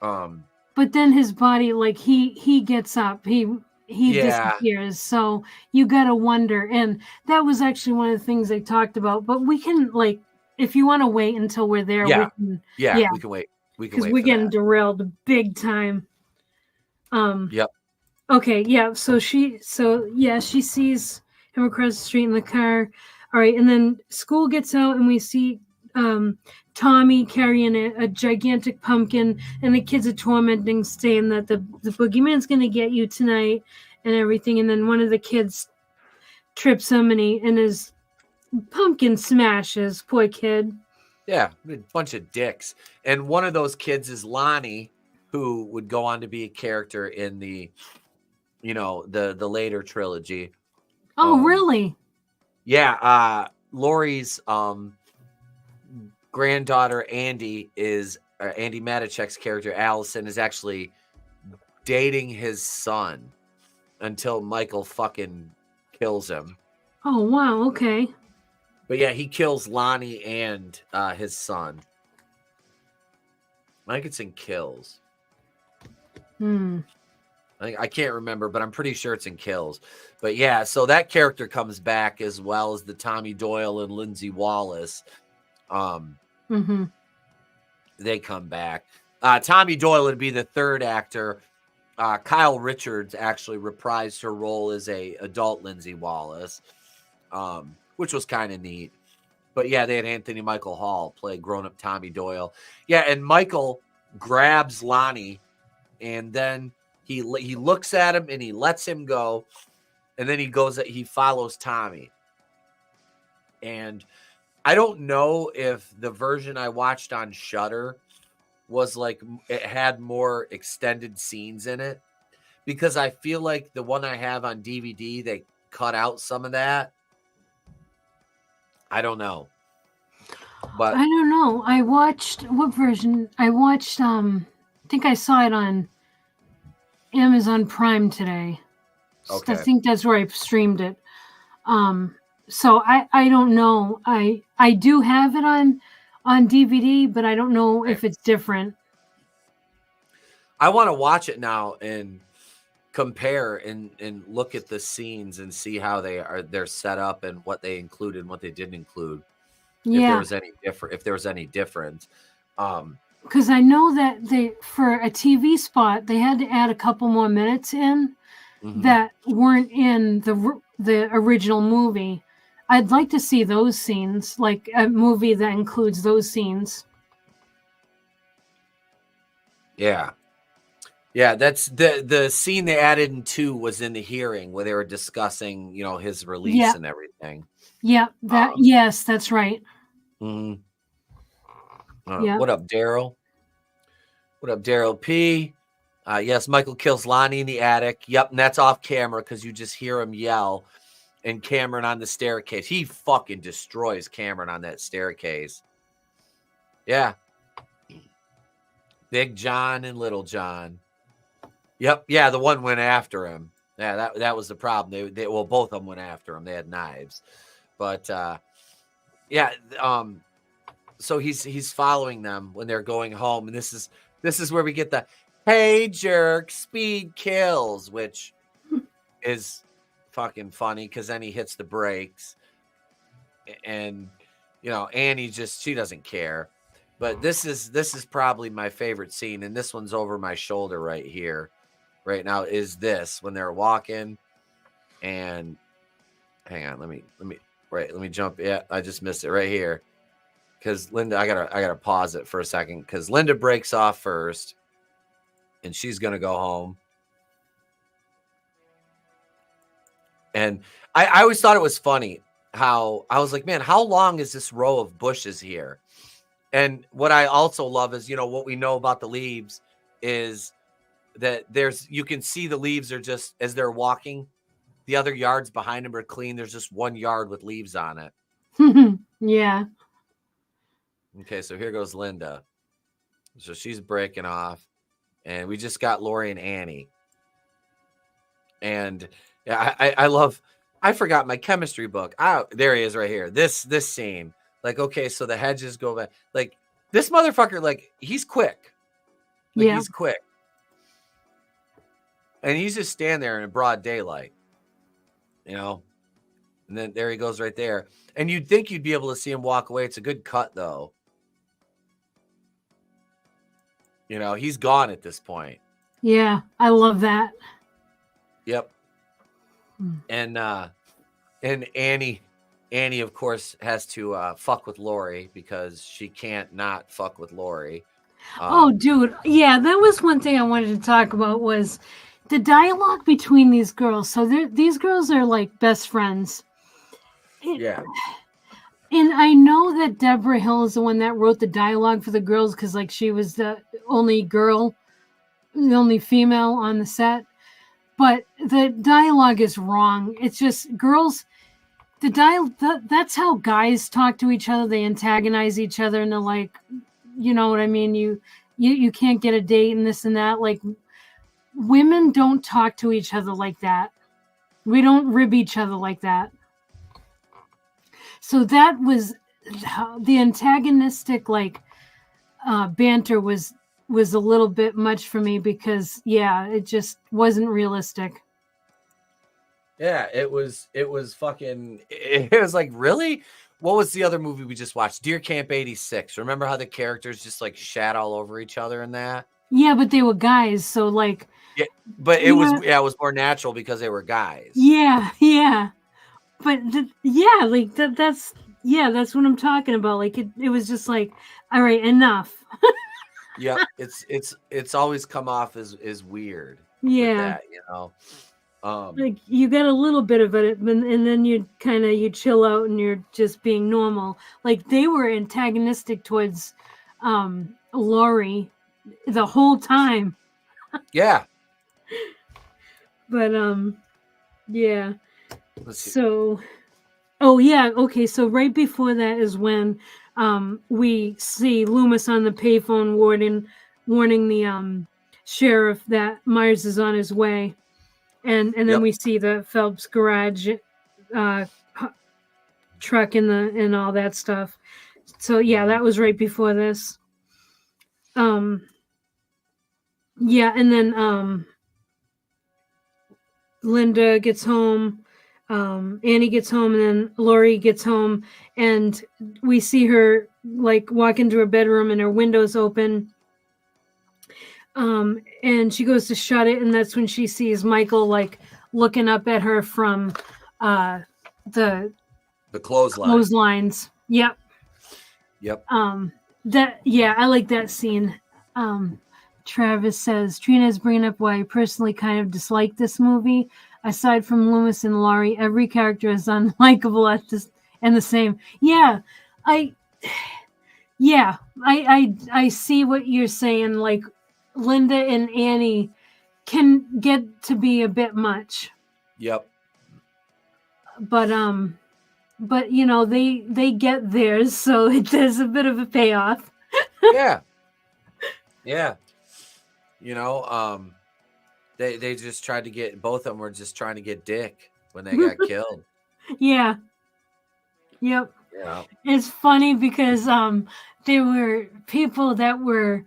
But then his body, like he gets up, he disappears. So you gotta wonder, and that was actually one of the things they talked about. But we can, like, if you want to wait until we're there, we can wait. Because we're getting derailed big time. Yep. Okay, yeah. So she sees him across the street in the car. All right, and then school gets out, and we see Tommy carrying a gigantic pumpkin, and the kids are tormenting, saying that the boogeyman's going to get you tonight and everything. And then one of the kids trips him, and his pumpkin smashes. Poor kid. Yeah, a bunch of dicks. And one of those kids is Lonnie, who would go on to be a character in the, the later trilogy. Oh, really? Yeah. Laurie's granddaughter Andy Andy Matichek's character Allison is actually dating his son until Michael fucking kills him. Oh wow, okay. But yeah, he kills Lonnie and his son. I think it's in Kills. I can't remember, but I'm pretty sure it's in Kills. But yeah, so that character comes back as well as the Tommy Doyle and Lindsay Wallace. They come back. Tommy Doyle would be the third actor. Kyle Richards actually reprised her role as a adult Lindsay Wallace, which was kind of neat. But yeah, they had Anthony Michael Hall play grown-up Tommy Doyle. Yeah, and Michael grabs Lonnie, and then he looks at him and he lets him go, and then he follows Tommy. And I don't know if the version I watched on Shudder was like, it had more extended scenes in it, because I feel like the one I have on DVD, they cut out some of that. I don't know. But I don't know. I watched what version? I watched I think I saw it on Amazon Prime today. Okay. I think that's where I streamed it. So I don't know. I do have it on DVD, but I don't know if it's different. I want to watch it now and compare and look at the scenes and see how they're set up and what they included and what they didn't include. Yeah. If there was any difference. Because I know that for a TV spot, they had to add a couple more minutes in that weren't in the original movie. I'd like to see those scenes, like a movie that includes those scenes. Yeah. Yeah, that's the scene they added in 2 was in the hearing where they were discussing, his release and everything. Yeah, yes, that's right. What up, Daryl? What up, Daryl P? Yes, Michael kills Lonnie in the attic. Yep, and that's off camera because you just hear him yell. And Cameron on the staircase. He fucking destroys Cameron on that staircase. Yeah. Big John and Little John. Yep. Yeah, the one went after him. Yeah, that was the problem. They both of them went after him. They had knives. But so he's following them when they're going home, and this is where we get the "Hey jerk, speed kills," which is fucking funny because then he hits the brakes, and Annie she doesn't care. But this is probably my favorite scene, and this one's over my shoulder right here, right now. Is this when they're walking, and hang on, let me jump. Yeah, I just missed it right here because Linda, I gotta pause it for a second because Linda breaks off first, and she's gonna go home. And I always thought it was funny how I was like, man, how long is this row of bushes here? And what I also love is, what we know about the leaves is that you can see the leaves are just as they're walking. The other yards behind them are clean. There's just one yard with leaves on it. Yeah. Okay, so here goes Linda. So she's breaking off, and we just got Lori and Annie. And yeah, I forgot my chemistry book. Oh, there he is right here. This scene. Like, okay, so the hedges go back. Like, this motherfucker, like, he's quick. Like, he's quick. And he's just standing there in broad daylight. And then there he goes right there. And you'd think you'd be able to see him walk away. It's a good cut, though. He's gone at this point. Yeah, I love that. Yep. And Annie, of course, has to fuck with Lori because she can't not fuck with Lori. Oh, dude. Yeah, that was one thing I wanted to talk about was the dialogue between these girls. So these girls are like best friends. Yeah. And I know that Deborah Hill is the one that wrote the dialogue for the girls because, like, she was the only girl, the only female on the set. But the dialogue is wrong. It's just girls. That's how guys talk to each other. They antagonize each other, and they're like, you know what I mean? You can't get a date and this and that. Like, women don't talk to each other like that. We don't rib each other like that. So that was the antagonistic, like, banter was a little bit much for me because, yeah, it just wasn't realistic. Yeah, it was fucking, it was like, really? What was the other movie we just watched? Deer Camp 86. Remember how the characters just like shat all over each other in that? Yeah, but they were guys, so like. Yeah, but it was more natural because they were guys. Yeah. But that's what I'm talking about. Like it was just like, all right, enough. Yep, it's always come off as weird. Yeah, with that, like you get a little bit of it, and then you chill out and you're just being normal. Like they were antagonistic towards Lori the whole time. Yeah. But yeah. So, oh yeah, okay. So right before that is when we see Loomis on the payphone warning the sheriff that Myers is on his way, and then we see the Phelps garage truck and all that stuff. So yeah, that was right before this. Yeah, and then Linda gets home. Annie gets home, and then Lori gets home, and we see her like walk into her bedroom and her window's open. And she goes to shut it, and that's when she sees Michael like looking up at her from the clotheslines. Yep. I like that scene. Travis says Trina's bringing up why I personally kind of dislike this movie. Aside from Loomis and Laurie, every character is unlikable and the same. Yeah, I see what you're saying. Like Linda and Annie can get to be a bit much. Yep. But they get theirs, so there's a bit of a payoff. Yeah. They just tried to get, both of them were just trying to get dick when they got killed. Yeah. Yep. Yeah. It's funny because there were people that were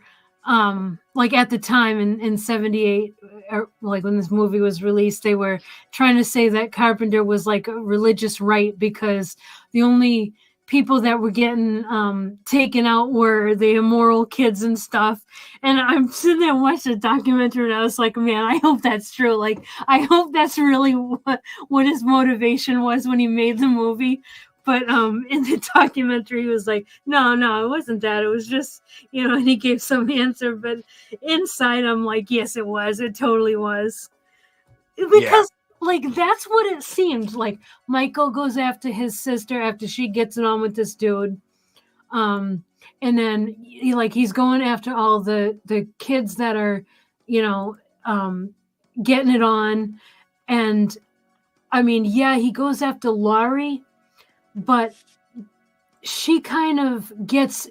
like at the time in 78, or like when this movie was released, they were trying to say that Carpenter was like a religious right because the only people that were getting taken out were the immoral kids and stuff. And I'm sitting there watching the documentary, and I was like, man, I hope that's true. Like, I hope that's really what his motivation was when he made the movie. But in the documentary, he was like, no, it wasn't that. It was just, and he gave some answer. But inside, I'm like, yes, it was. It totally was. Because, like, that's what it seemed like. Michael goes after his sister after she gets it on with this dude. And then, he's going after all the kids that are, getting it on. And, I mean, yeah, he goes after Laurie. But she kind of gets,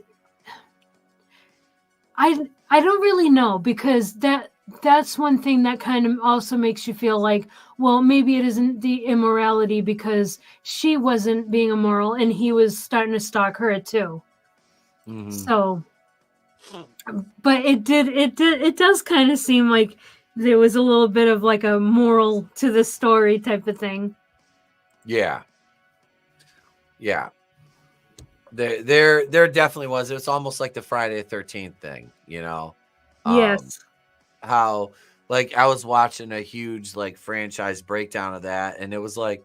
I don't really know, because that's one thing that kind of also makes you feel like, well, maybe it isn't the immorality because she wasn't being immoral and he was starting to stalk her too. Mm-hmm. So, but it does kind of seem like there was a little bit of like a moral to the story type of thing. Yeah. Yeah, there definitely was. It was almost like the Friday the 13th thing, Yes. How, like, I was watching a huge like franchise breakdown of that, and it was like,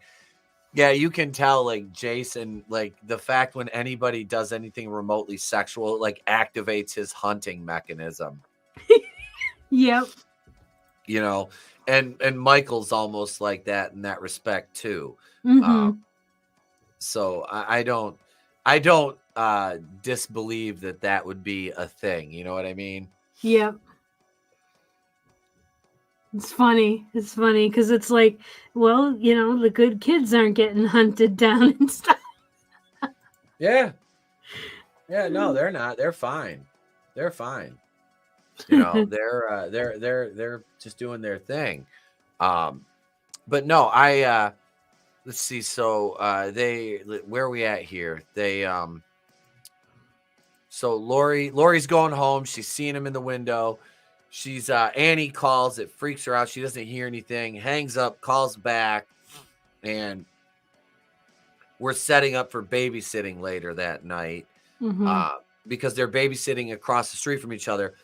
yeah, you can tell like Jason, like the fact when anybody does anything remotely sexual, like activates his hunting mechanism. Yep. And Michael's almost like that in that respect too. Mm-hmm. So I don't disbelieve that would be a thing. You know what I mean? Yep. It's funny. It's funny because it's like, well, the good kids aren't getting hunted down and stuff. Yeah. Yeah. No, they're not. They're fine. They're fine. They're just doing their thing. But no, let's see. So where are we at here? So Lori's going home. She's seeing him in the window. She's Annie calls. It freaks her out. She doesn't hear anything. Hangs up, calls back, and we're setting up for babysitting later that night. Mm-hmm. Because they're babysitting across the street from each other.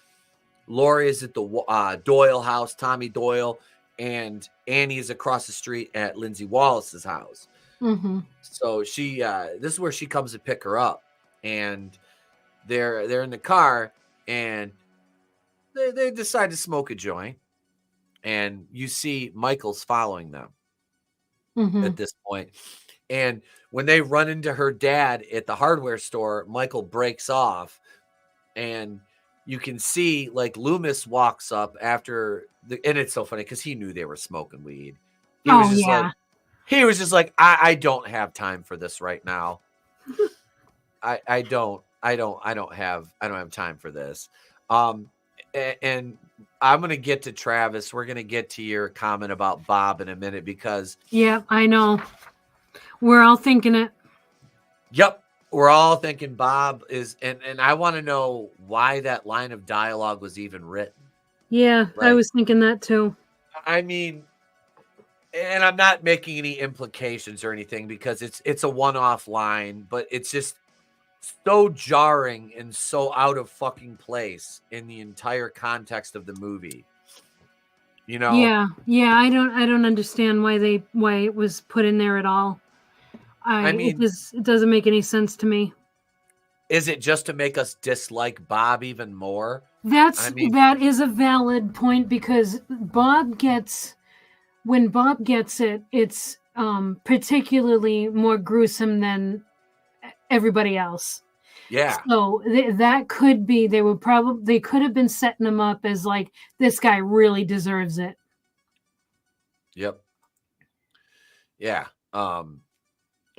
Lori is at the Doyle house, Tommy Doyle, and Annie is across the street at Lindsay Wallace's house. Mm-hmm. So she, this is where she comes to pick her up, and they're in the car, and they decide to smoke a joint, and you see Michael's following them at this point. And when they run into her dad at the hardware store, Michael breaks off, and you can see like Loomis walks up after and it's so funny because he knew they were smoking weed. He was just like, I don't have time for this right now. I don't have time for this. And I'm going to get to Travis. We're going to get to your comment about Bob in a minute because. Yeah, I know. We're all thinking it. Yep. We're all thinking Bob is, and I want to know why that line of dialogue was even written. Yeah, I was thinking that too. I mean, and I'm not making any implications or anything because it's a one-off line, but it's just so jarring and so out of fucking place in the entire context of the movie. Yeah, I don't understand why it was put in there at all. I mean, it doesn't make any sense to me. Is it just to make us dislike Bob even more? That is a valid point because when Bob gets it, it's particularly more gruesome than everybody else. Yeah. So that could be they could have been setting him up as like this guy really deserves it. Yep. Yeah.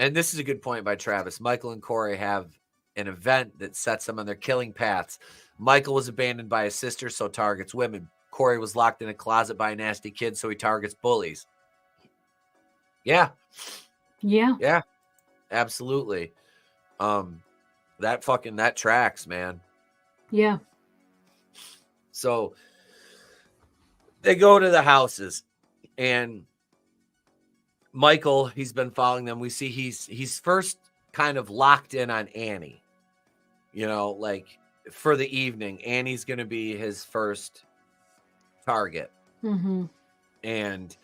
And this is a good point by Travis. Michael and Corey have an event that sets them on their killing paths. Michael was abandoned by his sister, so targets women. Corey was locked in a closet by a nasty kid, so he targets bullies. Yeah. Yeah. Yeah. Absolutely. That tracks, man. Yeah. So they go to the houses, and Michael, he's been following them. We see he's first kind of locked in on Annie. You know, like for the evening, Annie's going to be his first target. Mm-hmm. And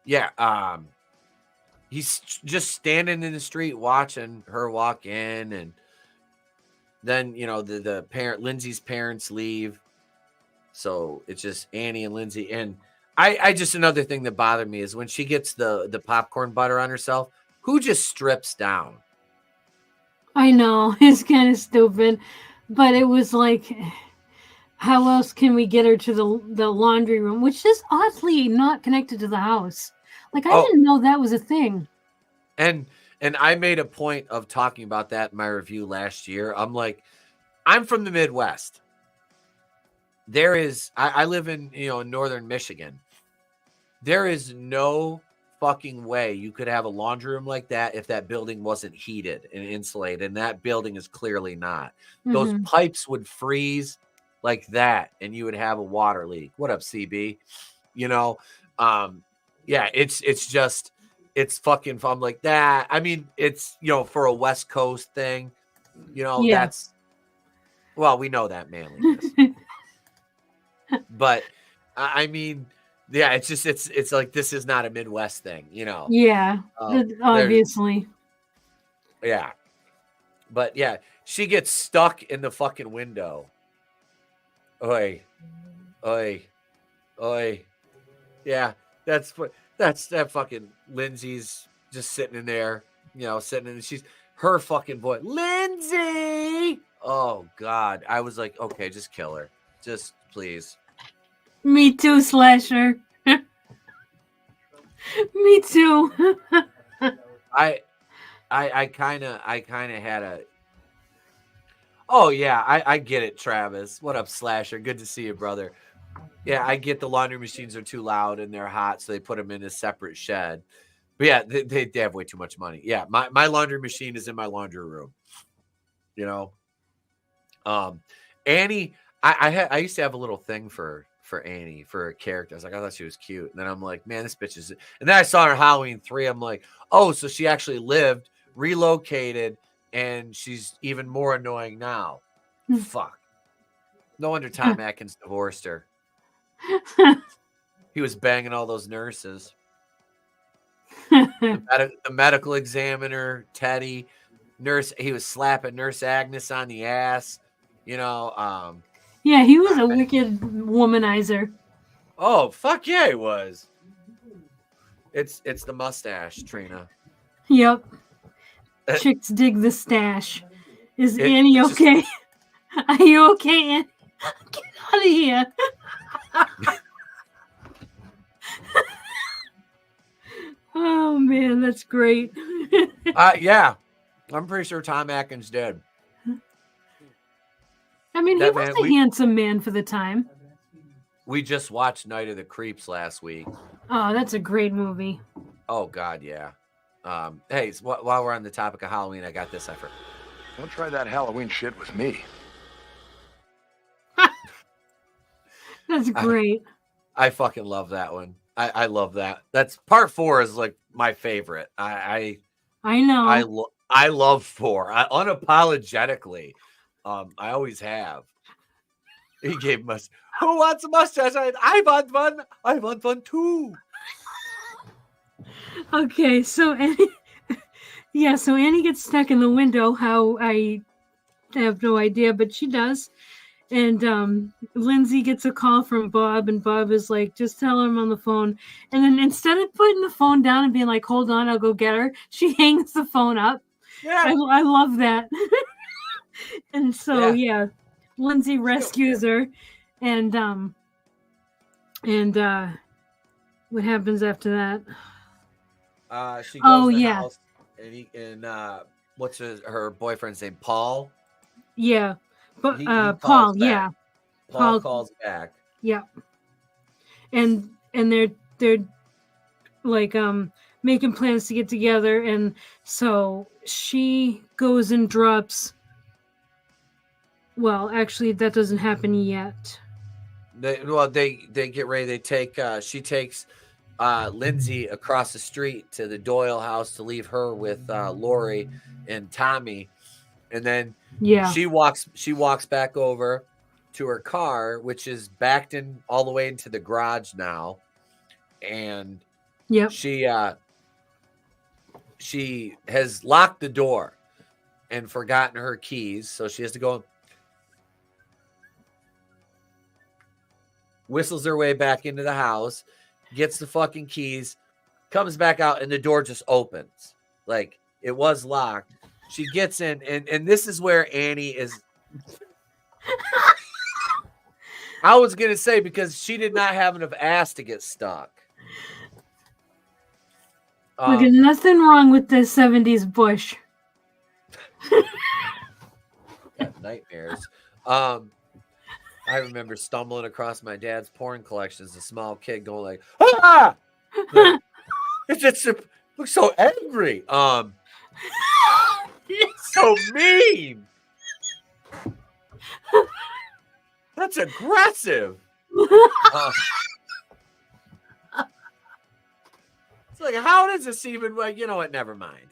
yeah, he's just standing in the street watching her walk in, and then, you know, the parent, Lindsay's parents leave. So it's just Annie and Lindsay. And I just, another thing that bothered me is when she gets the popcorn butter on herself, who just strips down? I know, it's kind of stupid, but it was like, how else can we get her to the laundry room, which is oddly not connected to the house? Like, I didn't know that was a thing. And I made a point of talking about that in my review last year. I'm like, I'm from the Midwest. There is, I live in, you know, in northern Michigan. There is no fucking way you could have a laundry room like that if that building wasn't heated and insulated, and that building is clearly not. Those pipes would freeze like that, and you would have a water leak. What up, CB? You know, yeah, it's just, it's fucking fun like that. I mean, it's, you know, for a West Coast thing, you know, that's, well, we know that manliness. But I mean, yeah, it's just, it's like, this is not a Midwest thing, you know? Yeah, obviously. Yeah. But yeah, she gets stuck in the fucking window. Oi. Yeah, that's that fucking Lindsay's just sitting in there, you know, she's her fucking voice, Lindsay. Oh God. I was like, okay, just kill her. Just please. Me too, Slasher. Me too. I kind of had a. Oh yeah, I get it, Travis. What up, Slasher? Good to see you, brother. Yeah, I get the laundry machines are too loud and they're hot, so they put them in a separate shed. But yeah, they have way too much money. Yeah, my laundry machine is in my laundry room. You know, Annie, I used to have a little thing for Annie, for a character. I was like, I thought she was cute. And then I'm like, man, this bitch is. And then I saw her Halloween 3. I'm like, oh, so she actually lived, relocated, and she's even more annoying now. Fuck. No wonder Tom Atkins divorced her. He was banging all those nurses. The medical examiner, Teddy, nurse. He was slapping Nurse Agnes on the ass. You know. Yeah, he was a wicked womanizer. Oh fuck yeah, he was. It's the mustache, Trina. Yep. Chicks dig the stash. Is Annie okay? Are you okay, Annie? Get out of here. Oh man, that's great. Yeah. I'm pretty sure Tom Atkins dead. I mean, he was a handsome man for the time. We just watched Night of the Creeps last week. Oh, that's a great movie. Oh God, yeah. Hey, while we're on the topic of Halloween, I got this effort. Don't try that Halloween shit with me. That's great. I fucking love that one. I love that. That's part 4 is like my favorite. I know. I love 4. Unapologetically. I always have. He gave us. Who wants a mustache? I want one. I want one too. Okay, so Annie, so Annie gets stuck in the window. How, I have no idea, but she does. And Lindsay gets a call from Bob, and Bob is like, just tell her I'm on the phone. And then instead of putting the phone down and being like, hold on, I'll go get her, she hangs the phone up. Yeah, I love that. And so yeah, Lindsay rescues her, and what happens after that? She goes to the house, and what's her boyfriend's name? Paul. Yeah, but Paul. Yeah, Paul calls back. Yeah, and they're like making plans to get together, and so she goes and drops. Well, actually, that doesn't happen yet. They get ready. They take. She takes Lindsay across the street to the Doyle house to leave her with Lori and Tommy, and then she walks back over to her car, which is backed in all the way into the garage now, and she has locked the door and forgotten her keys, so she has to go. Whistles her way back into the house, gets the fucking keys, comes back out, and the door just opens. Like, it was locked. She gets in, and this is where Annie is. I was going to say, because she did not have enough ass to get stuck. Look, there's nothing wrong with the 70s bush. Got nightmares. I remember stumbling across my dad's porn collection as a small kid, going like, "Ah!" Like, it looks so angry. It's so mean. That's aggressive. It's like, how does this even? Like, you know what? Never mind.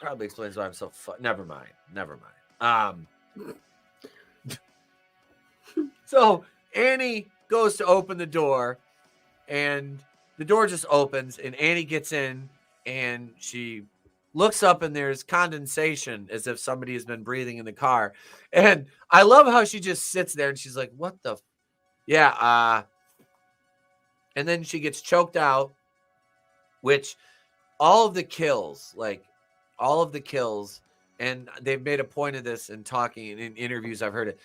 Probably explains why I'm so. Never mind. So Annie goes to open the door, and the door just opens, and Annie gets in, and she looks up, and there's condensation as if somebody has been breathing in the car. And I love how she just sits there, and she's like, what the? And then she gets choked out, which all of the kills, and they've made a point of this in talking in interviews. I've heard it.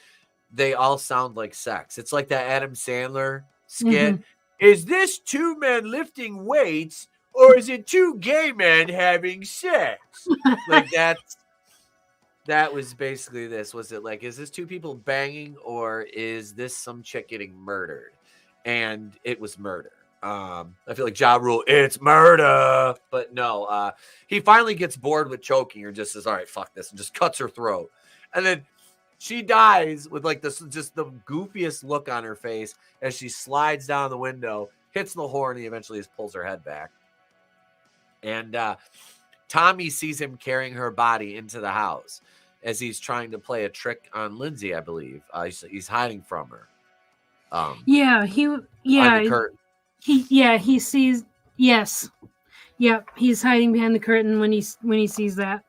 They all sound like sex. It's like that Adam Sandler skit. Mm-hmm. Is this two men lifting weights, or is it two gay men having sex? Like that was basically this. Was it like, is this two people banging, or is this some chick getting murdered? And it was murder. I feel like Ja Rule, it's murder. But no, he finally gets bored with choking her, just says, all right, fuck this, and just cuts her throat. And then she dies with like this, just the goofiest look on her face as she slides down the window, hits the horn, and he eventually just pulls her head back. And Tommy sees him carrying her body into the house as he's trying to play a trick on Lindsay, I believe. He's hiding from her. The curtain. He sees. Yes. Yep. He's hiding behind the curtain when he sees that.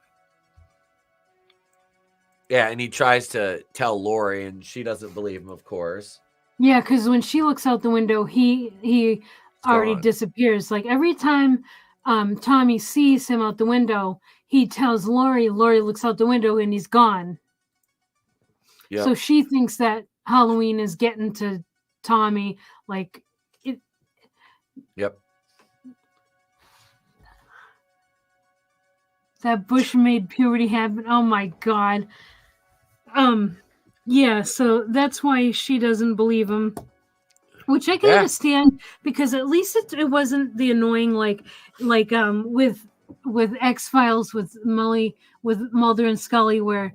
Yeah, and he tries to tell Lori, and she doesn't believe him, of course. Yeah, because when she looks out the window, he already disappears. Like every time Tommy sees him out the window, he tells Lori. Lori looks out the window, and he's gone. Yep. So she thinks that Halloween is getting to Tommy. Like it. Yep. That bush made puberty happen. Oh my God. Yeah, so that's why she doesn't believe him, which I can understand, because at least it wasn't the annoying like with X-Files with Mulder and Scully, where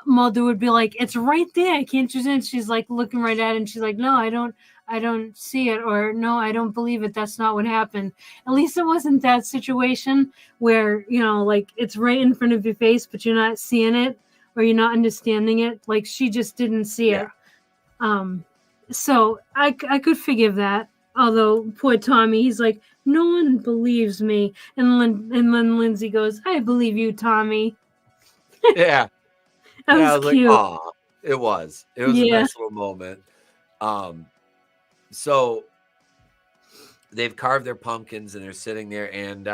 Mulder would be like, it's right there, can't you see it? She's like looking right at it, and she's like, no, I don't see it, or no, I don't believe it, that's not what happened. At least it wasn't that situation where, you know, like it's right in front of your face, but you're not seeing it, or you're not understanding it. Like she just didn't see it. So I could forgive that. Although poor Tommy, he's like, no one believes me. And then Lindsay goes, I believe you, Tommy. Yeah. That was cute. Like, aw, it was a nice little moment. So they've carved their pumpkins, and they're sitting there, and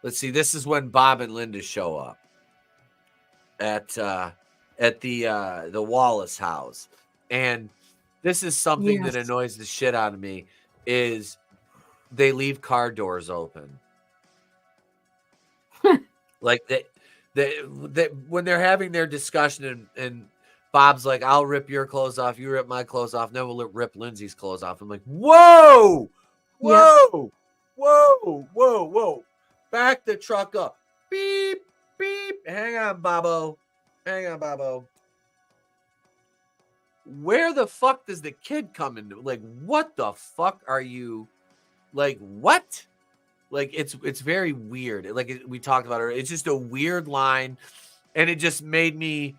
let's see, this is when Bob and Linda show up at the Wallace house. And this is something that annoys the shit out of me, is they leave car doors open. Like they when they're having their discussion, and Bob's like, I'll rip your clothes off, you rip my clothes off, then we'll rip Lindsay's clothes off. I'm like, whoa, back the truck up. Beep, beep. Hang on, Bobo. where the fuck does the kid come into? Like, what the fuck are you? Like, what? Like, it's very weird. Like we talked about it. It's just a weird line, and it just made me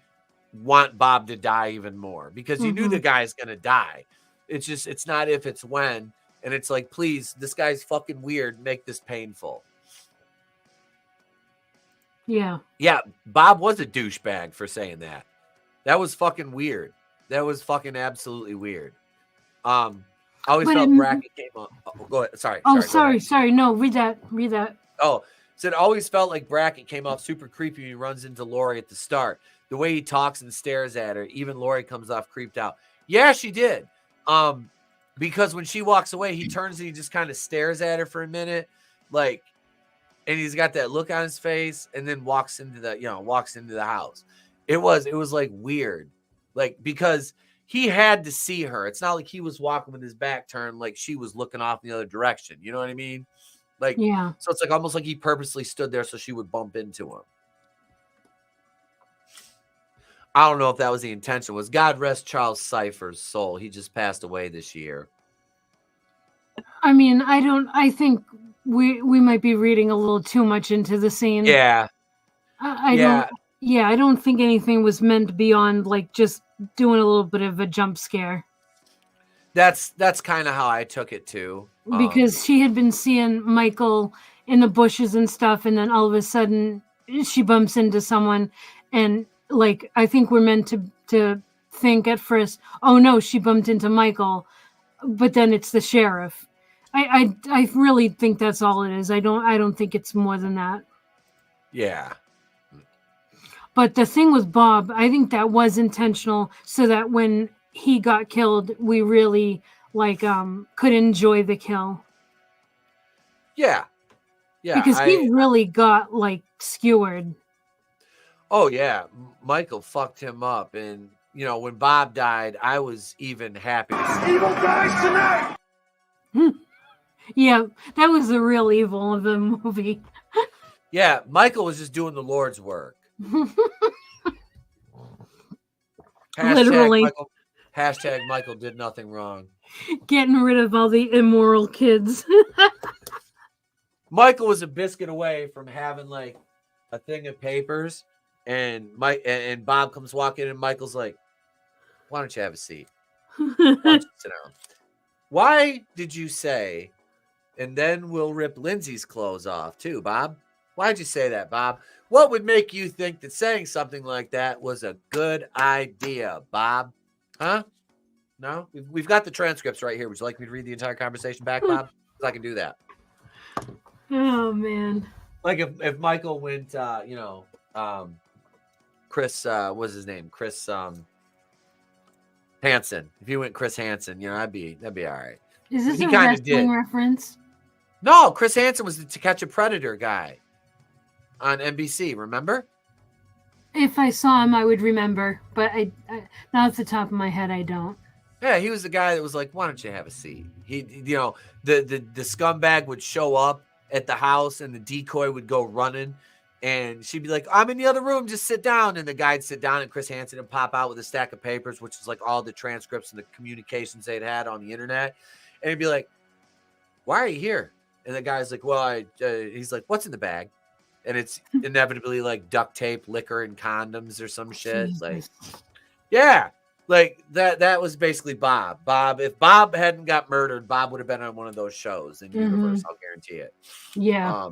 want Bob to die even more because you knew the guy's gonna die. It's just, it's not if, it's when. And it's like, please, this guy's fucking weird. Make this painful. Yeah. Yeah, Bob was a douchebag for saying that. That was fucking weird. That was fucking absolutely weird. I always felt Brackett came up. Oh, go ahead. Sorry. Oh, sorry. No, read that. Oh, said always felt like Brackett came off super creepy when he runs into Lori at the start. The way he talks and stares at her, even Lori comes off creeped out. Yeah, she did. Because when she walks away, he turns and he just kind of stares at her for a minute, like, and he's got that look on his face, and then walks into the house. It was like weird, like, because he had to see her. It's not like he was walking with his back turned, like she was looking off in the other direction. You know what I mean? Like, yeah. So it's like almost like he purposely stood there so she would bump into him. I don't know if that was the intention. Was God rest Charles Cypher's soul. He just passed away this year. I mean, I think we might be reading a little too much into the scene. Yeah. I don't think anything was meant beyond like just doing a little bit of a jump scare. That's kind of how I took it too. Because she had been seeing Michael in the bushes and stuff, and then all of a sudden she bumps into someone, and like I think we're meant to think at first, oh no, she bumped into Michael, but then it's the sheriff. I really think that's all it is. I don't think it's more than that. Yeah. But the thing with Bob, I think that was intentional so that when he got killed, we really could enjoy the kill. Yeah. Yeah. Because he really got skewered. Oh yeah. Michael fucked him up. And when Bob died, I was even happy to see evil guys tonight. Yeah, that was the real evil of the movie. Yeah, Michael was just doing the Lord's work. Literally. Hashtag Michael did nothing wrong. Getting rid of all the immoral kids. Michael was a biscuit away from having a thing of papers, and Bob comes walking in, and Michael's like, "Why don't you have a seat? Why don't you sit down? Why did you say, and then we'll rip Lindsay's clothes off too, Bob? Why'd you say that, Bob? What would make you think that saying something like that was a good idea, Bob? Huh? No? We've got the transcripts right here. Would you like me to read the entire conversation back, Bob? Because I can do that. Oh, man. Like if Michael went, Chris, what's his name? Chris Hansen. If he went Chris Hansen, that'd be all right. Is this a wrestling reference? No, Chris Hansen was the To Catch a Predator guy on NBC, remember? If I saw him, I would remember, but I not off the top of my head, I don't. Yeah, he was the guy that was like, "Why don't you have a seat?" He, the scumbag would show up at the house, and the decoy would go running, and she'd be like, "I'm in the other room, just sit down." And the guy'd sit down, and Chris Hansen would pop out with a stack of papers, which is like all the transcripts and the communications they'd had on the internet, and he'd be like, "Why are you here?" And the guy's like, "Well, he's like, what's in the bag?" And it's inevitably like duct tape, liquor, and condoms or some shit. Jesus. Like, yeah, like that was basically Bob. If Bob hadn't got murdered, Bob would have been on one of those shows in Universe. I'll guarantee it. Yeah.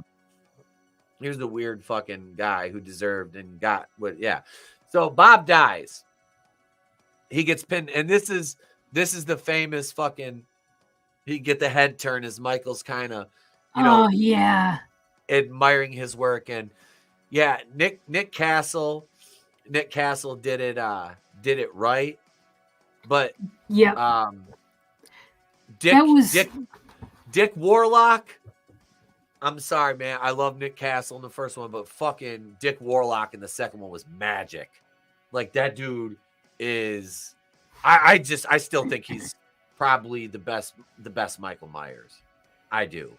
He was the weird fucking guy who deserved and got what. Yeah. So Bob dies. He gets pinned, and this is the famous fucking. He get the head turn as Michael's kind of, oh yeah, admiring his work. And yeah, Nick Castle did it right, but yeah, Dick Warlock. I'm sorry, man. I love Nick Castle in the first one, but fucking Dick Warlock in the second one was magic. Like, that dude is. I still think he's probably the best Michael Myers. I do.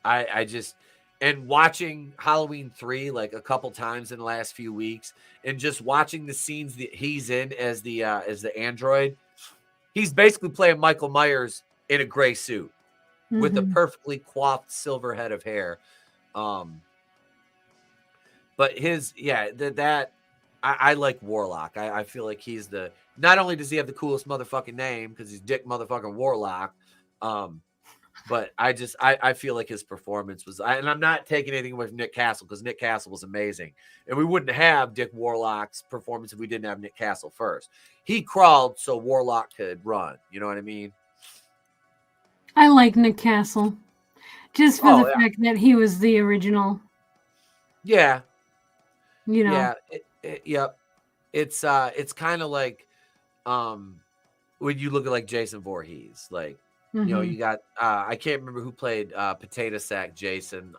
I just, and watching Halloween 3 like a couple times in the last few weeks, and just watching the scenes that he's in as the android, he's basically playing Michael Myers in a gray suit with a perfectly coiffed silver head of hair. But I like Warlock. I feel like he's not only does he have the coolest motherfucking name because he's Dick motherfucking Warlock, but I feel like his performance was, and I'm not taking anything away from Nick Castle because Nick Castle was amazing, and we wouldn't have Dick Warlock's performance if we didn't have Nick Castle first. He crawled so Warlock could run. You know what I mean? I like Nick Castle, just for the fact that he was the original. Yeah. You know. Yeah. Yep. It's kind of like when you look at like Jason Voorhees, like you know, you got I can't remember who played Potato Sack Jason,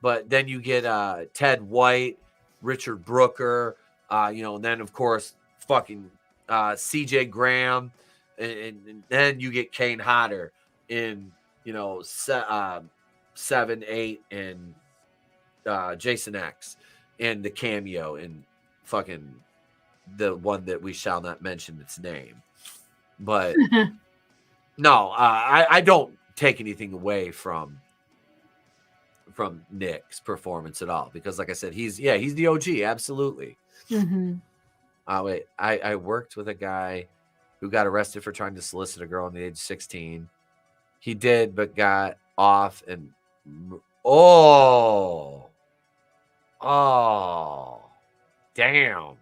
but then you get Ted White, Richard Brooker, you know, and then of course fucking CJ Graham, and then you get Kane Hodder in, you know, 7, 8, and Jason X, and the cameo in fucking the one that we shall not mention its name. But no, I don't take anything away from Nick's performance at all, because like I said, he's the OG, absolutely. Wait, I worked with a guy who got arrested for trying to solicit a girl on the age of 16. He did, but got off, and oh, damn.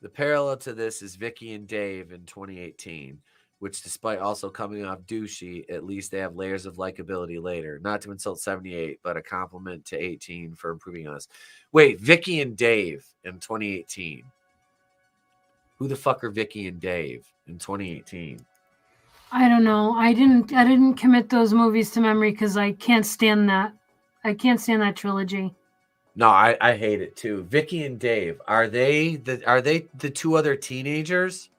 The parallel to this is Vicky and Dave in 2018, which despite also coming off douchey, at least they have layers of likability later. Not to insult 78, but a compliment to 18 for improving us. Wait, Vicky and Dave in 2018. Who the fuck are Vicky and Dave in 2018? I don't know. I didn't commit those movies to memory because I can't stand that. I can't stand that trilogy. No, I hate it too. Vicky and Dave, are they the two other teenagers?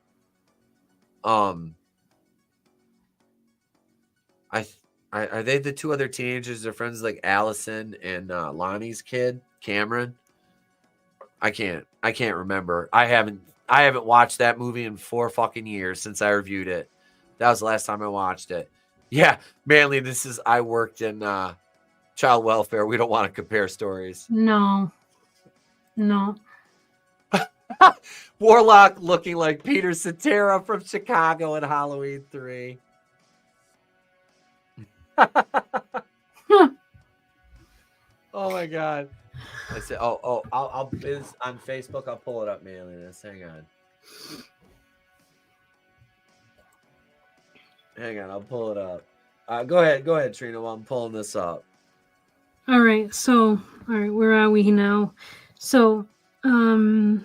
Are they the two other teenagers? They're friends like Allison and Lonnie's kid, Cameron. I can't remember. I haven't watched that movie in 4 fucking years since I reviewed it. That was the last time I watched it. Yeah, Manly, I worked in child welfare. We don't want to compare stories. No. Warlock looking like Peter Cetera from Chicago in Halloween 3. Oh my god. I said, I'll it's on Facebook. I'll pull it up, Manliness. Hang on, I'll pull it up. Go ahead, Trina, while I'm pulling this up. All right, where are we now? So, so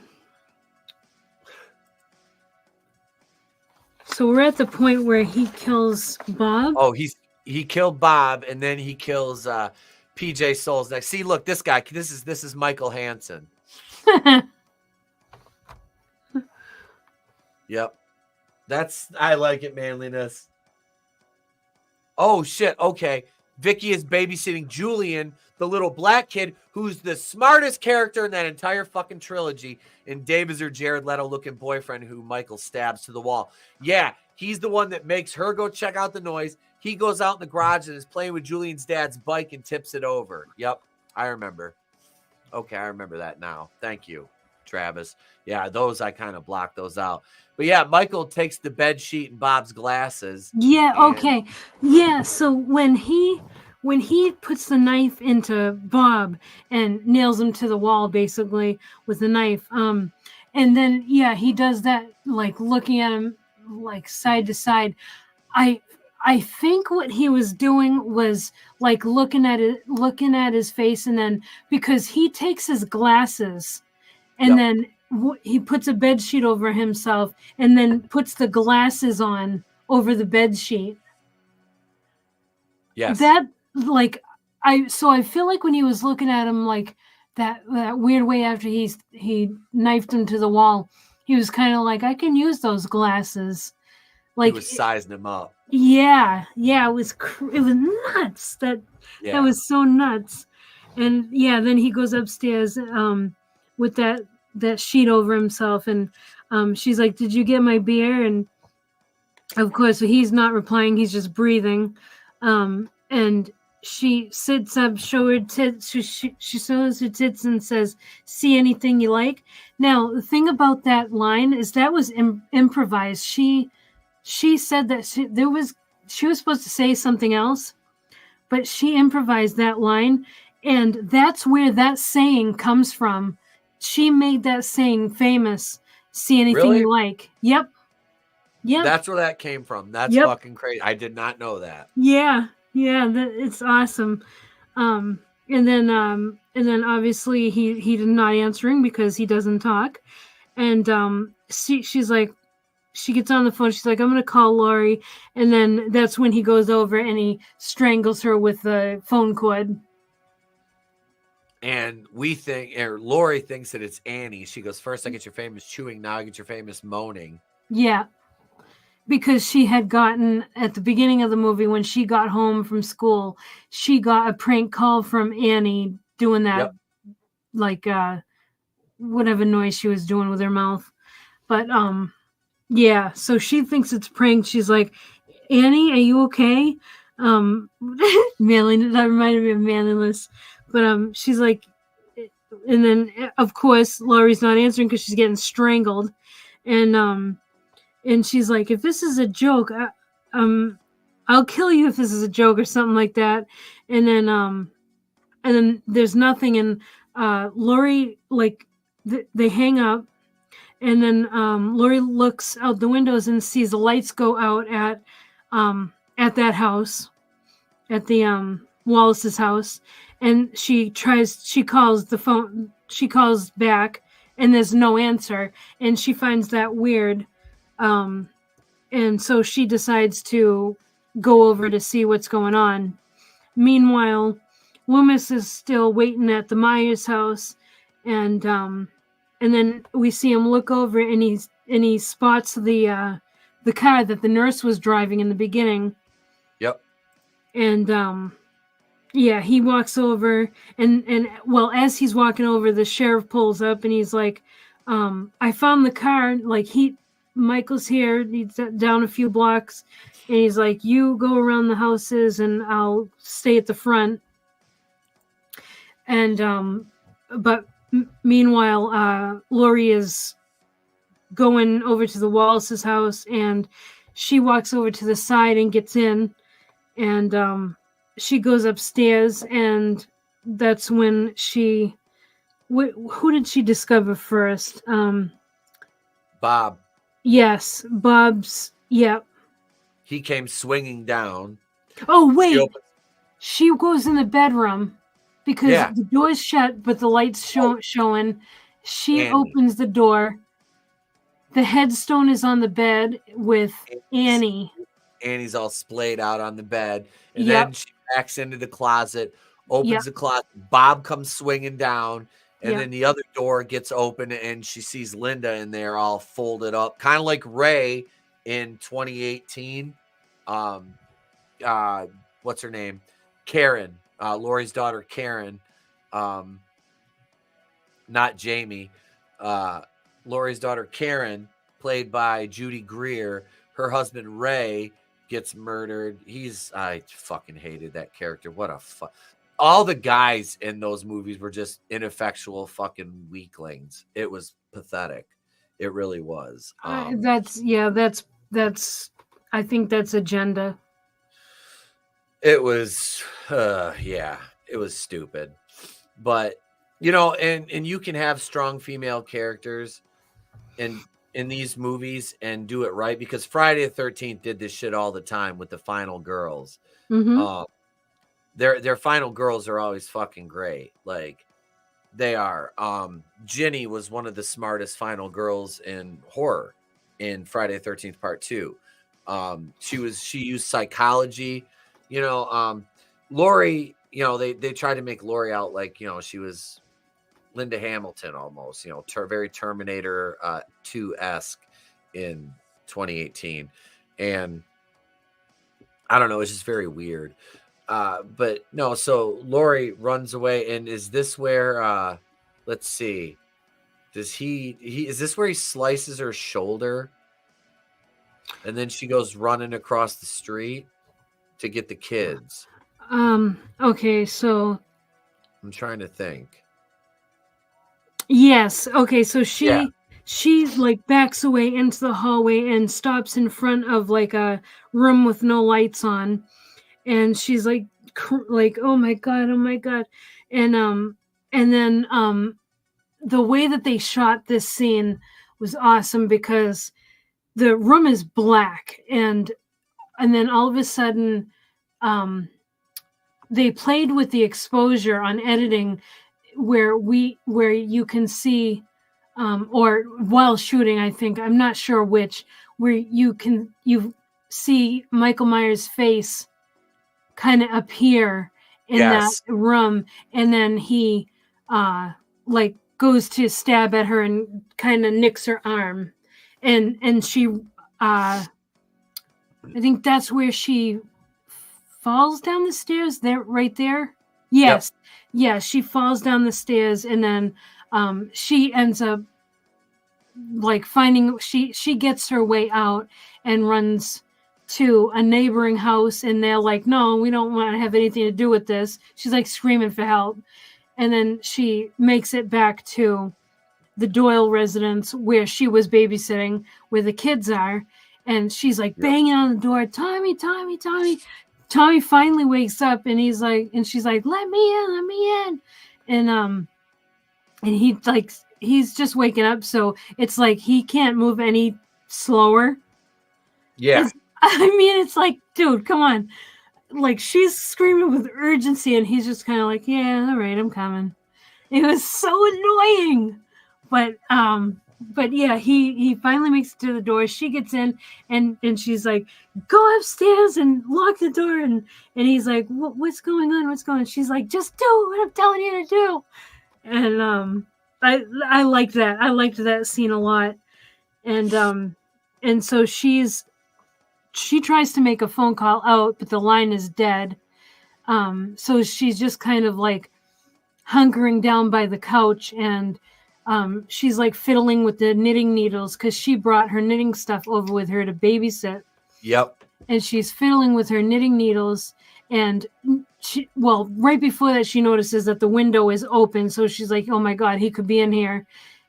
we're at the point where he kills Bob. Oh, he killed Bob, and then he kills PJ Souls next. See, look, this guy. This is Michael Hansen. Yep, I like it, Manliness. Oh shit. Okay. Vicky is babysitting Julian, the little black kid, who's the smartest character in that entire fucking trilogy. And Dave is her Jared Leto looking boyfriend who Michael stabs to the wall. Yeah, he's the one that makes her go check out the noise. He goes out in the garage and is playing with Julian's dad's bike and tips it over. Yep, I remember. Okay, I remember that now. Thank you, Travis. Yeah, those I kind of blocked those out. But yeah, Michael takes the bed sheet and Bob's glasses. Yeah, okay. Yeah, so when he puts the knife into Bob and nails him to the wall basically with the knife, and then he does that, like looking at him like side to side. I think what he was doing was like looking at his face, and then because he takes his glasses and then he puts a bed sheet over himself and then puts the glasses on over the bed sheet. Yes. That I feel like when he was looking at him like that weird way after he knifed him to the wall, he was kind of like, I can use those glasses. Like, he was sizing him up. yeah, it was nuts. That was so nuts. And yeah, then he goes upstairs with that sheet over himself, and she's like, "Did you get my beer?" And of course, he's not replying. He's just breathing. And she sits up, show her tits. She shows her tits and says, "See anything you like?" Now, the thing about that line is that was improvised. She said that she was supposed to say something else, but she improvised that line, and that's where that saying comes from. She made that saying famous. See anything Really? you like? Yep. That's where that came from. That's fucking crazy. I did not know that. Yeah, it's awesome. And then obviously he's not answering because he doesn't talk. And she's like, she gets on the phone. She's like, "I'm gonna call Lori," and then that's when he goes over and he strangles her with the phone cord. And Lori thinks that it's Annie. She goes, "First I get your famous chewing, now I get your famous moaning." Yeah, because she had gotten, at the beginning of the movie, when she got home from school, she got a prank call from Annie doing that, like whatever noise she was doing with her mouth. But yeah, so she thinks it's prank. She's like, "Annie, are you okay?" Manly, that reminded me of Manliness. But she's like, and then of course Laurie's not answering because she's getting strangled, and she's like, "If this is a joke, I'll kill you if this is a joke," or something like that. And then there's nothing, and Laurie, like, they hang up. And then Lori looks out the windows and sees the lights go out at that house, at the Wallace's house. And she calls the phone. She calls back, and there's no answer. And she finds that weird. And so she decides to go over to see what's going on. Meanwhile, Loomis is still waiting at the Myers house, and then we see him look over, and he spots the car that the nurse was driving in the beginning. Yep. And yeah, he walks over, and well, as he's walking over, the sheriff pulls up, and he's like, "I found the car. Like, Michael's here. He's down a few blocks," and he's like, "You go around the houses, and I'll stay at the front." And but meanwhile, Lori is going over to the Wallace's house, and she walks over to the side and gets in, and she goes upstairs, and that's when she... who did she discover first? Bob. Yes, Bob's... Yep. He came swinging down. Oh, wait! She goes in the bedroom because the door's shut, but the light's showing. She opens the door. The headstone is on the bed with Annie. Annie's all splayed out on the bed. And then she backs into the closet, opens the closet. Bob comes swinging down. And then the other door gets open, and she sees Linda in there all folded up, kind of like Ray in 2018. What's her name? Karen. Lori's daughter, Karen. Not Jamie. Lori's daughter, Karen, played by Judy Greer. Her husband, Ray, gets murdered. I fucking hated that character. What a all the guys in those movies were just ineffectual fucking weaklings. It was pathetic. It really was. That's I think that's agenda. It was, it was stupid. But, and you can have strong female characters in these movies and do it right, because Friday the 13th did this shit all the time with the final girls. Mm-hmm. Their final girls are always fucking great. Like, they are. Ginny was one of the smartest final girls in horror in Friday the 13th Part 2. She used psychology. Lori, they tried to make Lori out like, she was Linda Hamilton almost, very Terminator 2-esque in 2018. And I don't know, it's just very weird. But no, so Lori runs away, and is this where let's see. Does he is this where he slices her shoulder? And then she goes running across the street to get the kids. Okay, so I'm trying to think. yes. Okay, so Yeah. she like backs away into the hallway and stops in front of like a room with no lights on, and she's like oh my god, and then the way that they shot this scene was awesome because the room is black, and then all of a sudden they played with the exposure on editing where you can see or while shooting, I think, I'm not sure which, where you see Michael Myers' face kind of appear in that room, and then he like goes to stab at her and kind of nicks her arm, and she I think that's where she falls down the stairs there, right there. Yes. Yep. Yeah, she falls down the stairs, and then she ends up like she gets her way out and runs to a neighboring house, and they're like, no, we don't want to have anything to do with this. She's like screaming for help, and then she makes it back to the Doyle residence where she was babysitting, where the kids are, and she's like banging on the door, Tommy. Tommy finally wakes up, and she's like, let me in. And he's just waking up, so it's like he can't move any slower. Yeah. It's like, dude, come on. Like, she's screaming with urgency, and he's just kind of like, yeah, all right, I'm coming. It was so annoying. But yeah, he finally makes it to the door. She gets in, and she's like, go upstairs and lock the door. And he's like, what's going on? She's like, just do what I'm telling you to do. And I liked that. I liked that scene a lot. And so she tries to make a phone call out, but the line is dead. So she's just kind of like hunkering down by the couch, and she's like fiddling with the knitting needles because she brought her knitting stuff over with her to babysit. Yep. And she's fiddling with her knitting needles, and right before that, she notices that the window is open. So she's like, oh my God, he could be in here.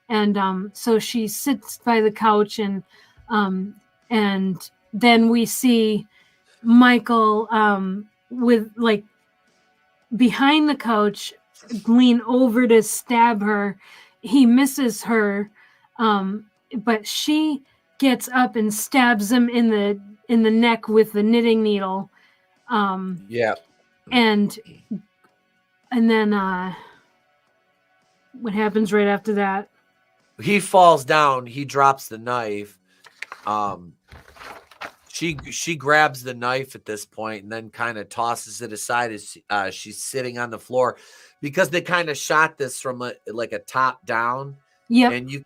And so she sits by the couch, and then we see Michael with like behind the couch, lean over to stab her. He misses her, but she gets up and stabs him in the neck with the knitting needle. Yeah. And then what happens right after that? He falls down. He drops the knife. She grabs the knife at this point and then kind of tosses it aside as she's sitting on the floor, because they kind of shot this from like a top down. Yep. And you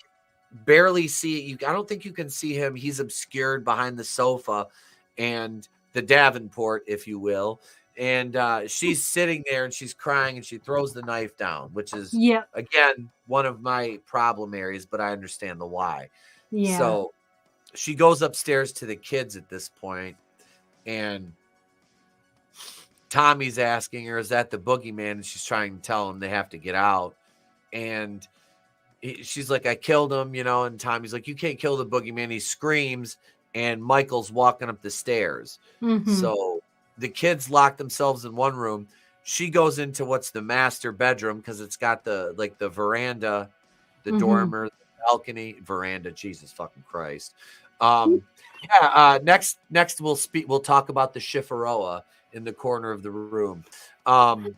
barely see it. I don't think you can see him. He's obscured behind the sofa and the Davenport, if you will. And she's sitting there and she's crying, and she throws the knife down, which is, again, one of my problem areas, but I understand the why. Yeah. So she goes upstairs to the kids at this point, and Tommy's asking her, is that the boogeyman? And she's trying to tell him they have to get out. And she's like, I killed him, and Tommy's like, you can't kill the boogeyman. He screams, and Michael's walking up the stairs. Mm-hmm. So the kids lock themselves in one room. She goes into what's the master bedroom, because it's got the veranda, the dormer, the balcony, veranda. Jesus fucking Christ. Next we'll talk about the Shifaroa in the corner of the room. I'm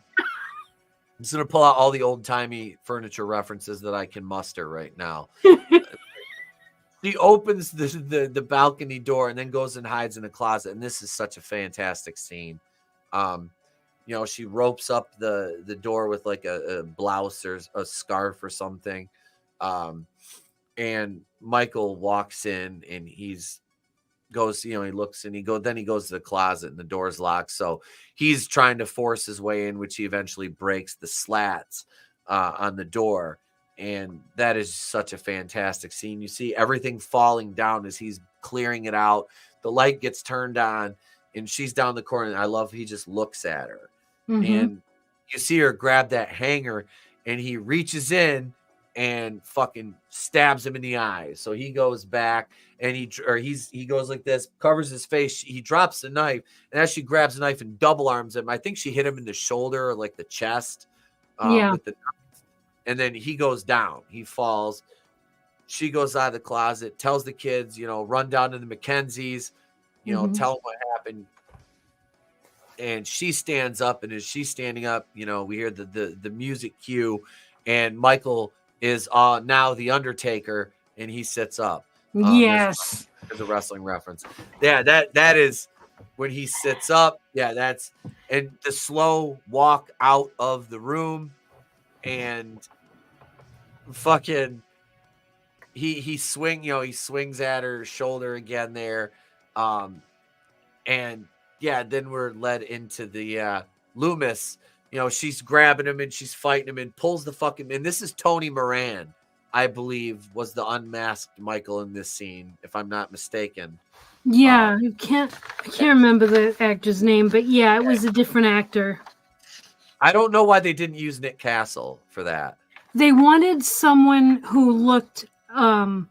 just gonna pull out all the old timey furniture references that I can muster right now. She opens the balcony door and then goes and hides in a closet, and this is such a fantastic scene. She ropes up the door with like a blouse or a scarf or something. And Michael walks in, and he's goes, he looks and then he goes to the closet and the door's locked. So he's trying to force his way in, which he eventually breaks the slats on the door. And that is such a fantastic scene. You see everything falling down as he's clearing it out. The light gets turned on and she's down the corner. And I love, he just looks at her and you see her grab that hanger and he reaches in and fucking stabs him in the eye. So he goes back and he goes like this, covers his face. He drops the knife, and as she grabs the knife and double arms him, I think she hit him in the shoulder or like the chest with the knife. And then he goes down. He falls. She goes out of the closet, tells the kids, run down to the Mackenzies, tell them what happened. And she stands up, and as she's standing up, we hear the music cue, and Michael is now the Undertaker, and he sits up. Yes, there's a wrestling reference. Yeah, that is when he sits up. Yeah, and the slow walk out of the room, and fucking he swings at her shoulder again there, and yeah, then we're led into the Loomis. She's grabbing him and she's fighting him and pulls the fucking. And this is Tony Moran, I believe, was the unmasked Michael in this scene, if I'm not mistaken. Yeah, I can't remember the actor's name, but yeah, it was a different actor. I don't know why they didn't use Nick Castle for that. They wanted someone who looked a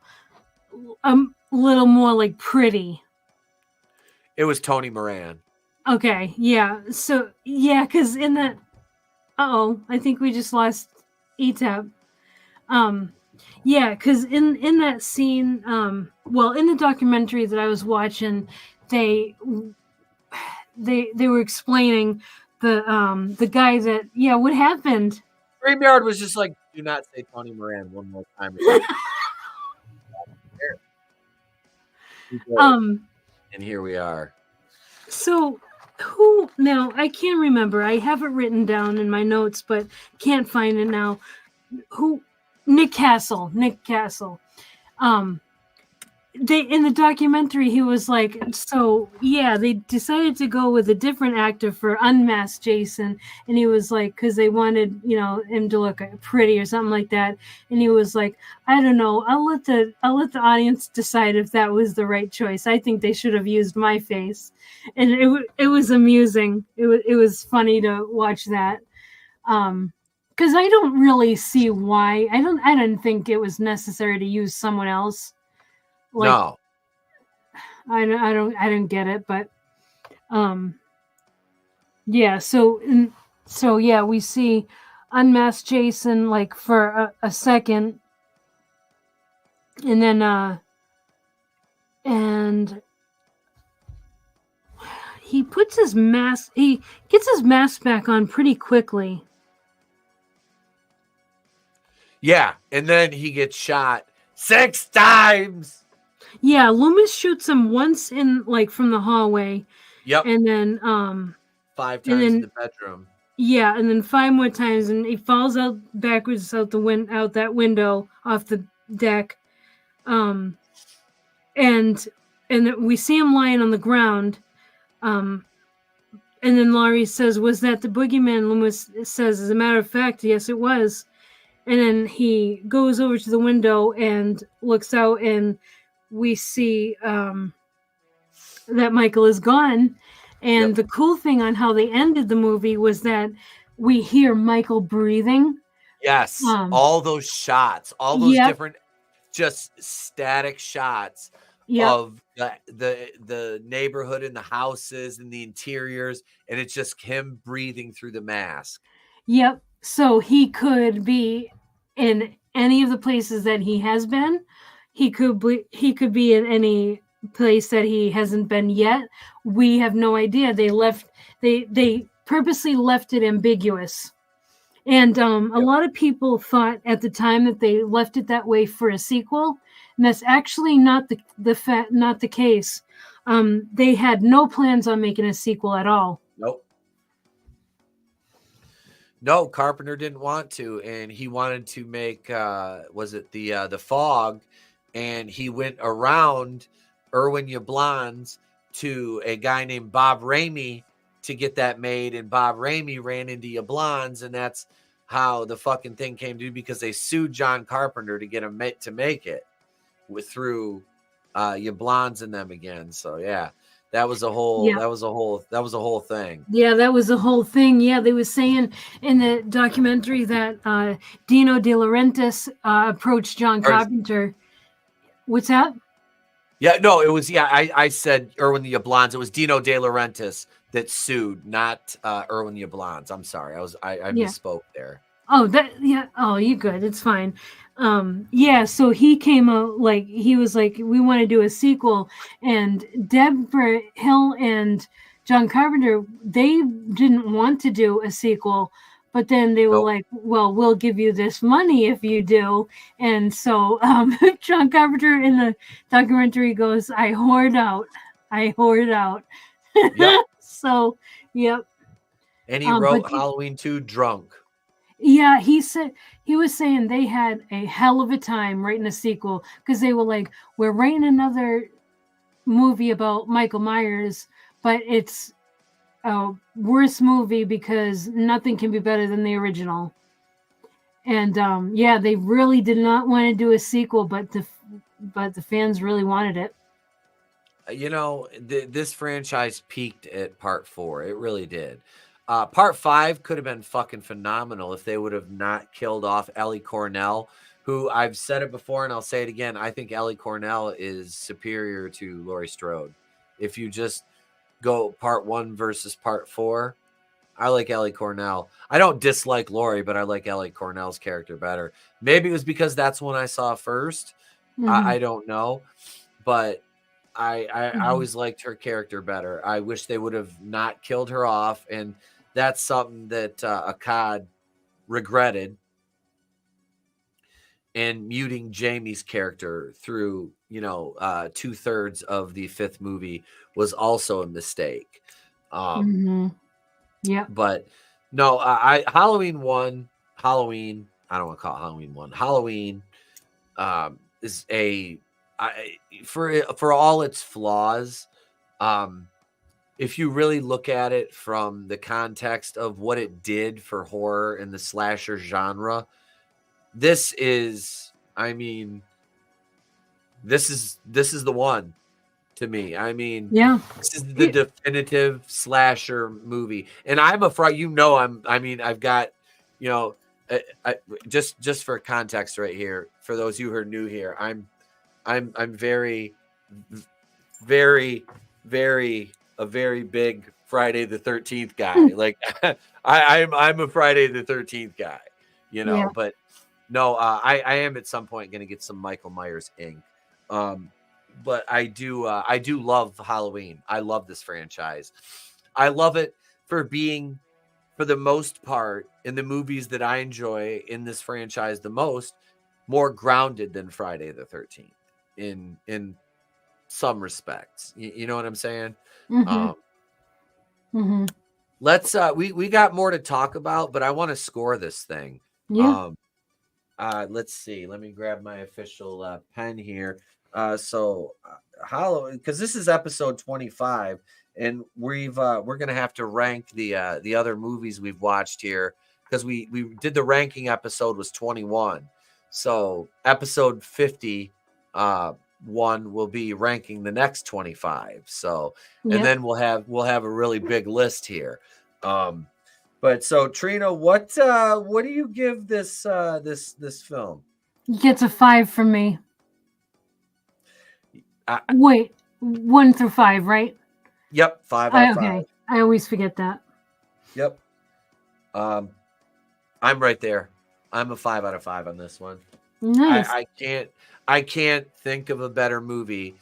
little more like pretty. It was Tony Moran. Okay, yeah. So yeah, because in that, I think we just lost Etep. Yeah, because in that scene, in the documentary that I was watching, they were explaining the guy that what happened. BRAINBUSTER was just like, do not say Tony Moran one more time. And here we are. So who now? I can't remember. I have it written down in my notes, but can't find it now. Who? Nick Castle. They in the documentary he was like, so yeah, they decided to go with a different actor for unmasked Jason, and he was like, because they wanted him to look pretty or something like that, and he was like, I don't know, I'll let the audience decide if that was the right choice. I think they should have used my face, and it was amusing. It was funny to watch that. Because I don't really see why. I didn't think it was necessary to use someone else. No, I don't get it, but yeah. So yeah, we see unmasked Jason like for a second, and then and he puts his mask. He gets his mask back on pretty quickly. Yeah, and then he gets shot 6 times. Yeah, Loomis shoots him once in from the hallway. Yep. And then 5 times in the bedroom. Yeah, and then 5 more times, and he falls out backwards out that window off the deck. And we see him lying on the ground. And then Laurie says, "Was that the boogeyman?" Loomis says, "As a matter of fact, yes, it was." And then he goes over to the window and looks out, and we see that Michael is gone. And the cool thing on how they ended the movie was that we hear Michael breathing. Yes, all those shots, all those different just static shots of the neighborhood and the houses and the interiors, and it's just him breathing through the mask. Yep. So he could be in any of the places that he has been. He could be in any place that he hasn't been yet. We have no idea. They purposely left it ambiguous. And a lot of people thought at the time that they left it that way for a sequel, and that's actually not the case. They had no plans on making a sequel at all. Nope. No, Carpenter didn't want to, and he wanted to make was it the Fog, and he went around Irwin Yablans to a guy named Bob Raimi to get that made, and Bob Raimi ran into Yablans, and that's how the fucking thing came to, because they sued John Carpenter to get him to make it through Yablans and them again. So yeah, that was a whole thing. Yeah, that was the whole thing. Yeah, they were saying in the documentary that Dino De Laurentiis approached John Carpenter. What's that? Yeah, no, it was, I said Irwin Yablans. It was Dino De Laurentiis that sued, not Irwin Yablans. I'm sorry. I misspoke there. Oh, you good. It's fine. So he came out he was like, we want to do a sequel, and Deborah Hill and John Carpenter, they didn't want to do a sequel, but then they were like, well, we'll give you this money if you do. And so John Carpenter in the documentary goes, I hoard out. Yep. So, yep. And he wrote Halloween 2 drunk. Yeah, he was saying they had a hell of a time writing a sequel, because they were like, we're writing another movie about Michael Myers, but it's a worse movie because nothing can be better than the original. And they really did not want to do a sequel, but the fans really wanted it. You know, this franchise peaked at part 4. It really did. Part 5 could have been fucking phenomenal if they would have not killed off Ellie Cornell, who, I've said it before and I'll say it again, I think Ellie Cornell is superior to Laurie Strode. If you just go part 1 versus part 4, I like Ellie Cornell. I don't dislike Laurie, but I like Ellie Cornell's character better. Maybe it was because that's one I saw first. Mm-hmm. I don't know, but I always liked her character better. I wish they would have not killed her off, and that's something that Akkad regretted. And muting Jamie's character through, 2/3 of the 5th movie was also a mistake. Yeah. But no, Halloween 1, I don't want to call it Halloween 1. Halloween is for all its flaws, if you really look at it from the context of what it did for horror and the slasher genre, this is the one to me. This is the definitive slasher movie. And I'm afraid, I've got, just for context right here, for those of you who are new here, I'm very, very, very, a very big Friday the 13th guy. Like I'm a Friday the 13th guy, but no, I am at some point going to get some Michael Myers ink. But I do love Halloween. I love this franchise. I love it for being, for the most part, in the movies that I enjoy in this franchise the most, more grounded than Friday the 13th in some respects. You know what I'm saying? Let's we got more to talk about, but I want to score this thing. Let's see. Let me grab my official pen here. So Halloween, because this is episode 25, and we're gonna have to rank the other movies we've watched here, because we did the ranking episode was 21. So episode 50 one will be ranking the next 25. So and then we'll have a really big list here. But so Trina, what do you give this film? It gets a 5 from me. Wait, 1 through 5, right? Yep, 5 out of 5. Okay, I always forget that. Yep. I'm right there. I'm a 5 out of 5 on this one. Nice. I can't think of a better movie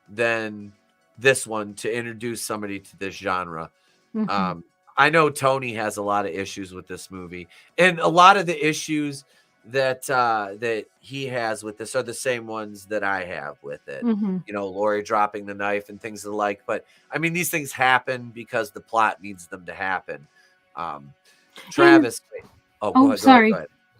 than this one to introduce somebody to this genre. I know Tony has a lot of issues with this movie, and a lot of the issues that he has with this are the same ones that I have with it. Laurie dropping the knife and things of the like. But I mean, these things happen because the plot needs them to happen. Travis. Go ahead. Sorry.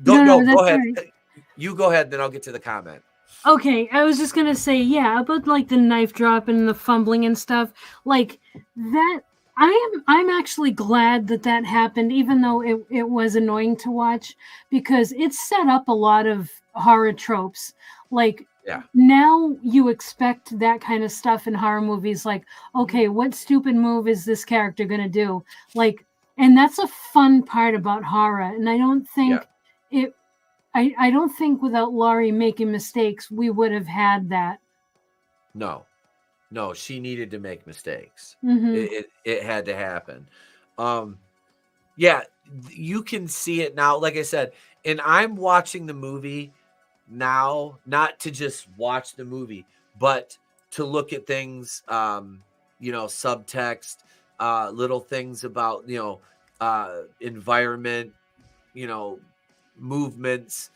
Go ahead. Right. You go ahead, then I'll get to the comment. Okay, I was just gonna say, yeah, about like the knife drop and the fumbling and stuff, like that. I'm actually glad that that happened, even though it was annoying to watch, because it set up a lot of horror tropes. Like Yeah. now you expect that kind of stuff in horror movies. Like, okay, what stupid move is this character gonna do? Like, and that's a fun part about horror. And I don't Yeah. think it I don't think without Laurie making mistakes, we would have had that. No, she needed to make mistakes. Mm-hmm. It had to happen. Yeah, you can see it now. Like I said, and I'm watching the movie now, not to just watch the movie, but to look at things, subtext, little things about, environment, you know, movements,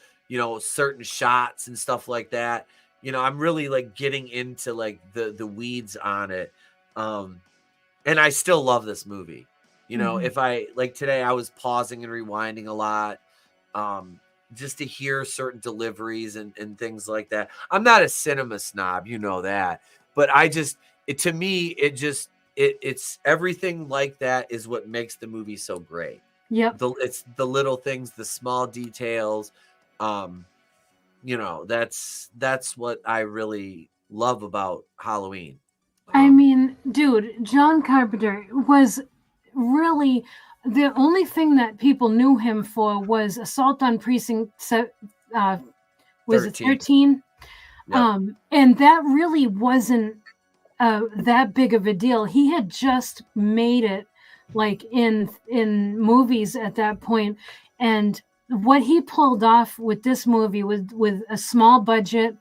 certain shots and stuff like that. I'm really like getting into like the weeds on it. And I still love this movie. Mm-hmm. If I like today, I was pausing and rewinding a lot, just to hear certain deliveries and things like that. I'm not a cinema snob, you know that, but to me, it's everything like that is what makes the movie so great. Yep. It's the little things, the small details. That's what I really love about Halloween. I mean, dude, John Carpenter was really the only thing that people knew him for was Assault on Precinct was it 13. 13? Yep. And that really wasn't that big of a deal. He had just made it like in movies at that point, and what he pulled off with this movie with a small budget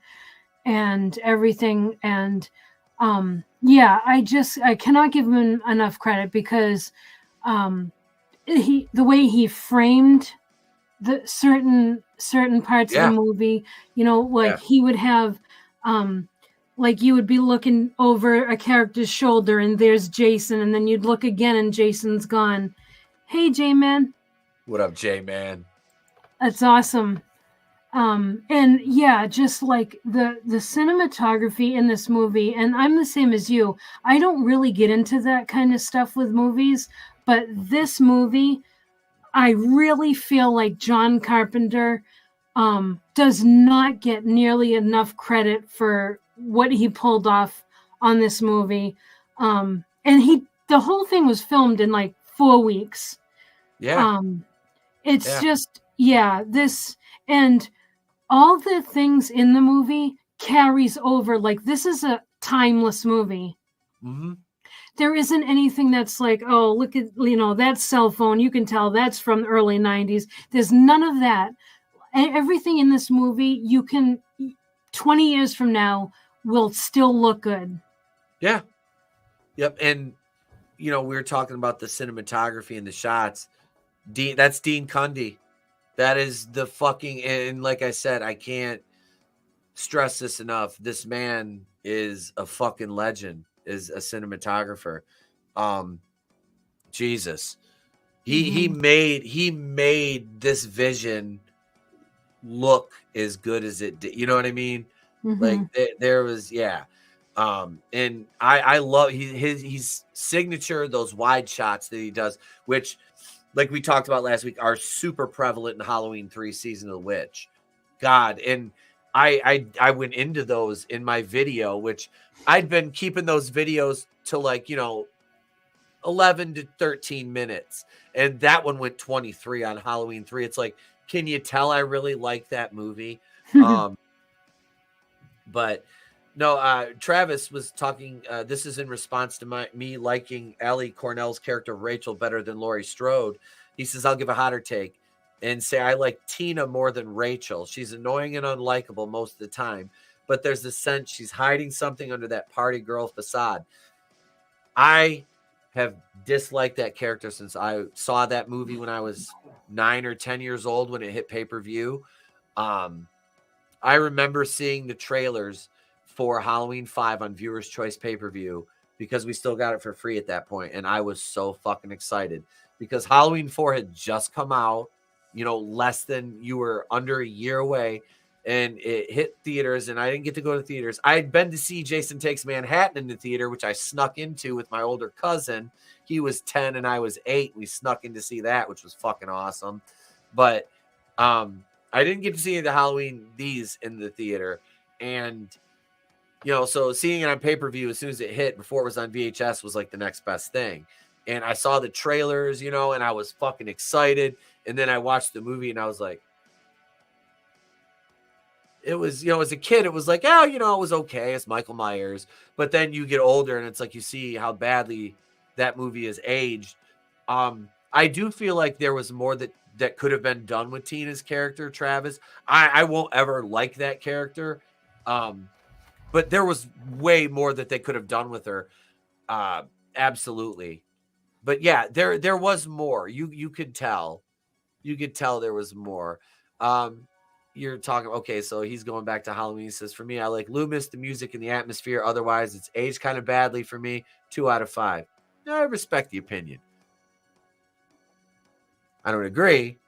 and everything, and I cannot give him enough credit because the way he framed the certain parts of the movie, he would have like you would be looking over a character's shoulder and there's Jason, and then you'd look again and Jason's gone. Hey, J-Man. What up, J-Man? That's awesome. And yeah, just like the cinematography in this movie, and I'm the same as you. I don't really get into that kind of stuff with movies, but this movie, I really feel like John Carpenter does not get nearly enough credit for what he pulled off on this movie. And the whole thing was filmed in like 4 weeks. Yeah. This and all the things in the movie carries over. Like, this is a timeless movie. Mm-hmm. There isn't anything that's like, oh, look at, that cell phone. You can tell that's from the early 90s. There's none of that. Everything in this movie, 20 years from now, will still look good. Yeah. Yep. And, we were talking about the cinematography and the shots. That's Dean Cundy. That is the fucking, and like I said, I can't stress this enough. This man is a fucking legend, is a cinematographer. Jesus. He made this vision look as good as it did. You know what I mean? Mm-hmm. Like there was, yeah. And I love his signature, those wide shots that he does, which, like we talked about last week, are super prevalent in Halloween 3 Season of the Witch. God. And I went into those in my video, which I'd been keeping those videos to like, 11 to 13 minutes. And that one went 23 on Halloween 3. It's like, can you tell I really like that movie? But no, Travis was talking. This is in response to me liking Ellie Cornell's character Rachel better than Laurie Strode. He says, I'll give a hotter take and say I like Tina more than Rachel. She's annoying and unlikable most of the time, but there's a sense she's hiding something under that party girl facade. I have disliked that character since I saw that movie when I was 9 or 10 years old when it hit pay-per-view. I remember seeing the trailers for Halloween 5 on Viewers Choice pay-per-view because we still got it for free at that point, and I was so fucking excited because Halloween 4 had just come out, less than you were under a year away, and it hit theaters, and I didn't get to go to theaters. I'd been to see Jason Takes Manhattan in the theater, which I snuck into with my older cousin. He was 10 and I was 8. We snuck in to see that, which was fucking awesome. But I didn't get to see the Halloween these in the theater. And, you know, so seeing it on pay-per-view as soon as it hit before it was on VHS was like the next best thing. And I saw the trailers, you know, and I was fucking excited. And then I watched the movie and I was like, it was, you know, as a kid, it was like, oh, you know, it was okay. It's Michael Myers. But then you get older and it's like you see how badly that movie is aged. I do feel like there was more that could have been done with Tina's character, Travis. I won't ever like that character. But there was way more that they could have done with her. Absolutely. But yeah, there was more. You could tell. You could tell there was more. You're talking, okay, so he's going back to Halloween. He says, for me, I like Loomis, the music, and the atmosphere. Otherwise, it's aged kind of badly for me. 2 out of 5. No, I respect the opinion. I don't agree,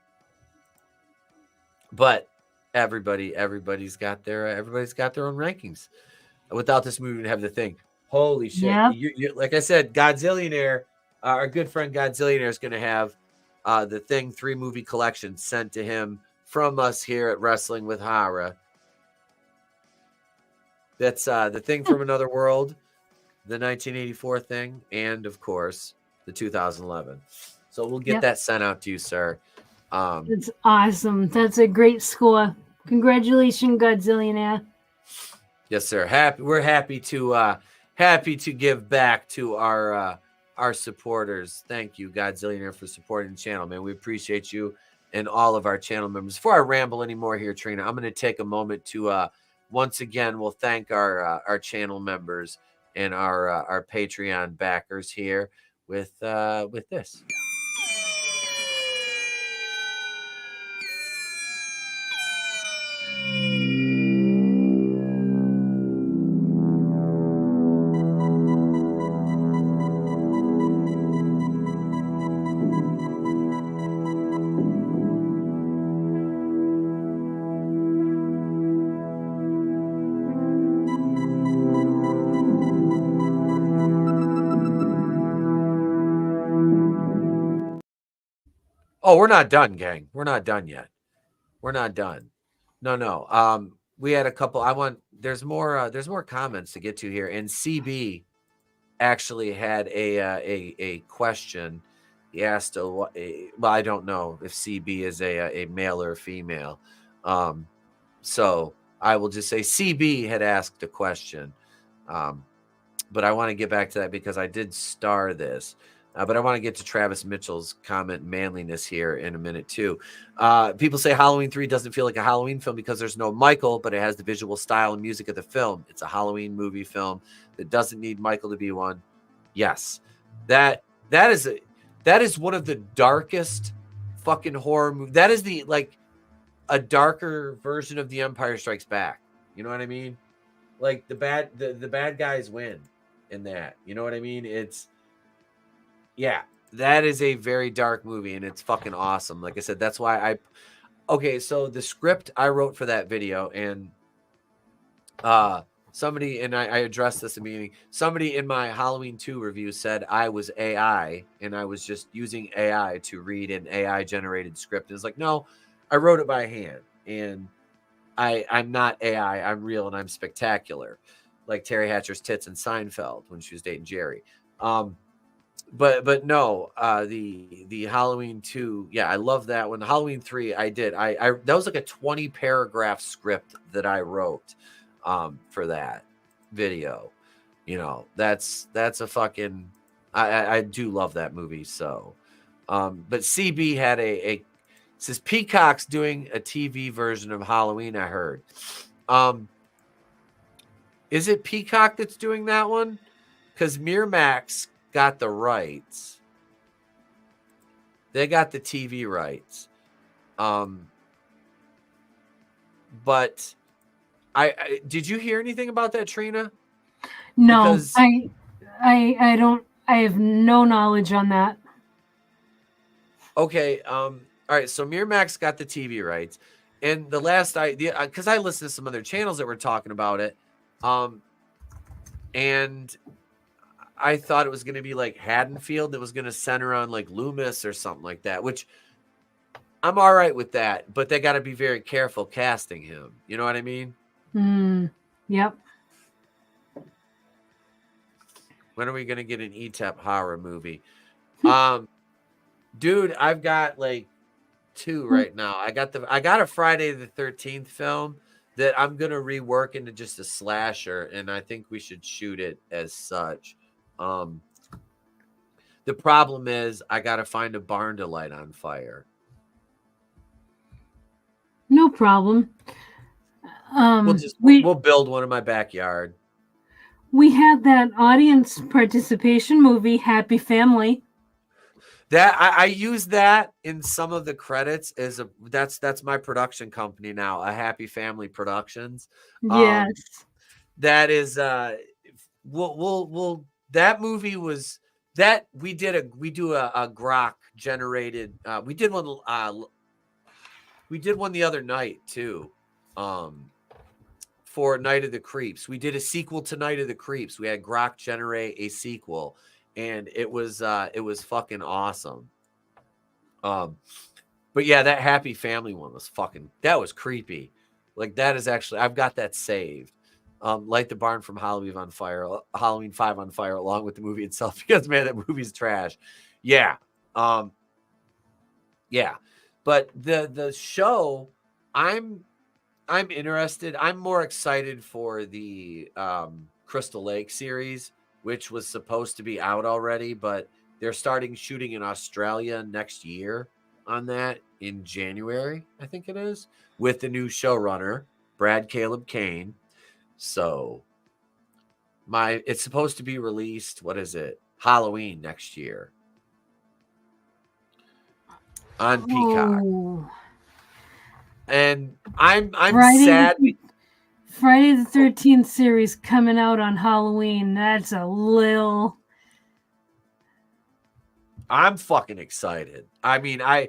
but everybody's got their own rankings. Without this movie, we'd have the thing. Holy shit! Yep. You, like I said, Godzillionaire, our good friend Godzillionaire is going to have the Thing 3 movie collection sent to him from us here at Wrestling with Hara. That's the Thing from Another World, the 1984 Thing, and of course the 2011. So we'll get that sent out to you, sir. That's awesome. That's a great score. Congratulations, Godzillionaire. Yes, sir. We're happy to give back to our supporters. Thank you, Godzillionaire, for supporting the channel, man. We appreciate you and all of our channel members. Before I ramble anymore here, Trina, I'm going to take a moment to once again we'll thank our channel members and our Patreon backers here with this. Oh, we're not done, gang. We're not done yet. We're not done. No. We had a couple. There's more comments to get to here. And CB actually had a question. He asked well, I don't know if CB is a male or a female. So I will just say CB had asked a question. But I want to get back to that because I did star this. But I want to get to Travis Mitchell's comment manliness here in a minute too. People say Halloween 3 doesn't feel like a Halloween film because there's no Michael, but it has the visual style and music of the film. It's a Halloween movie film that doesn't need Michael to be one. Yes, that is one of the darkest fucking horror movies. That is a darker version of The Empire Strikes Back. You know what I mean? Like the bad guys win in that. You know what I mean? Yeah, that is a very dark movie, and it's fucking awesome. Like I said, that's why okay, so the script I wrote for that video, and somebody, and I addressed this in the beginning, somebody in my Halloween 2 review said I was AI, and I was just using AI to read an AI-generated script. And it's like, no, I wrote it by hand, and I'm not AI, I'm real, and I'm spectacular. Like Terry Hatcher's tits in Seinfeld when she was dating Jerry. But no, the Halloween 2, yeah, I love that one. The Halloween 3, I did. I that was like a 20 paragraph script that I wrote for that video. You know, that's a fucking I do love that movie. So but CB had a says Peacock's doing a TV version of Halloween, I heard. Is it Peacock that's doing that one? Because Miramax got the rights. They got the TV rights. But I did you hear anything about that, Trina? No, Because, I don't. I have no knowledge on that. okay, all right, so Miramax got the TV rights. And the last idea, because I listened to some other channels that were talking about it, and I thought it was going to be like Haddonfield that was going to center on like Loomis or something like that, which I'm all right with that, but they got to be very careful casting him. You know what I mean? Yep. When are we going to get an Etep horror movie? Dude, I've got like 2 right now. I got a Friday the 13th film that I'm going to rework into just a slasher, and I think we should shoot it as such. The problem is I got to find a barn to light on fire. No problem. We'll build one in my backyard. We had that audience participation movie, Happy Family. That I use that in some of the credits as that's my production company now, a Happy Family Productions. Yes. That is we'll that movie was that we do a grok generated we did one the other night too. For Night of the Creeps. We did a sequel to Night of the Creeps. We had grok generate a sequel, and it was fucking awesome. But yeah, that Happy Family one was that was creepy. Like that is actually, I've got that saved. Light the Barn from Halloween 5 on fire, along with the movie itself, because man, that movie's trash. Yeah. Yeah. But the show, I'm interested. I'm more excited for the Crystal Lake series, which was supposed to be out already, but they're starting shooting in Australia next year on that in January, I think it is, with the new showrunner, Brad Caleb Kane. So it's supposed to be released, what is it? Halloween next year on Peacock. Oh. And I'm sad. Friday the 13th series coming out on Halloween. That's a little. I'm fucking excited. I mean, I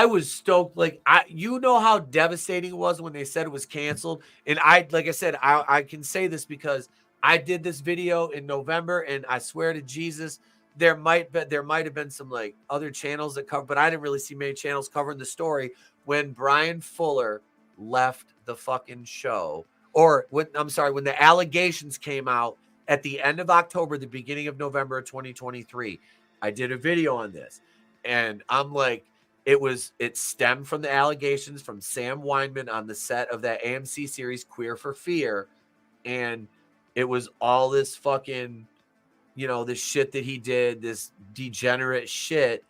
was stoked. Like you know how devastating it was when they said it was canceled. And like I said, I can say this because I did this video in November, and I swear to Jesus, there might have been some like other channels that cover, but I didn't really see many channels covering the story when Brian Fuller left the fucking show, or when the allegations came out at the end of October, the beginning of November of 2023. I did a video on this, and I'm like, it stemmed from the allegations from Sam Weinman on the set of that AMC series Queer for Fear, and it was all this fucking, this shit that he did, this degenerate shit,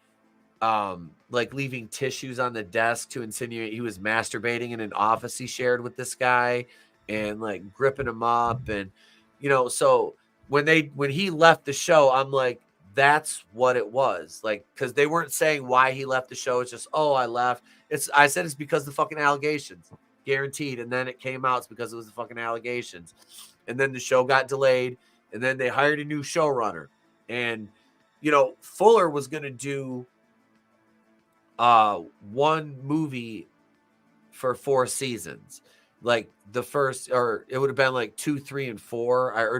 like leaving tissues on the desk to insinuate he was masturbating in an office he shared with this guy, and like gripping him up, and so when he left the show, I'm like, that's what it was, like, because they weren't saying why he left the show. It's just, oh, I left. I said it's because of the fucking allegations, guaranteed. And then it came out it's because it was the fucking allegations, and then the show got delayed, and then they hired a new showrunner, and Fuller was gonna do one movie for 4 seasons, like the first, or it would have been like 2, 3, and 4,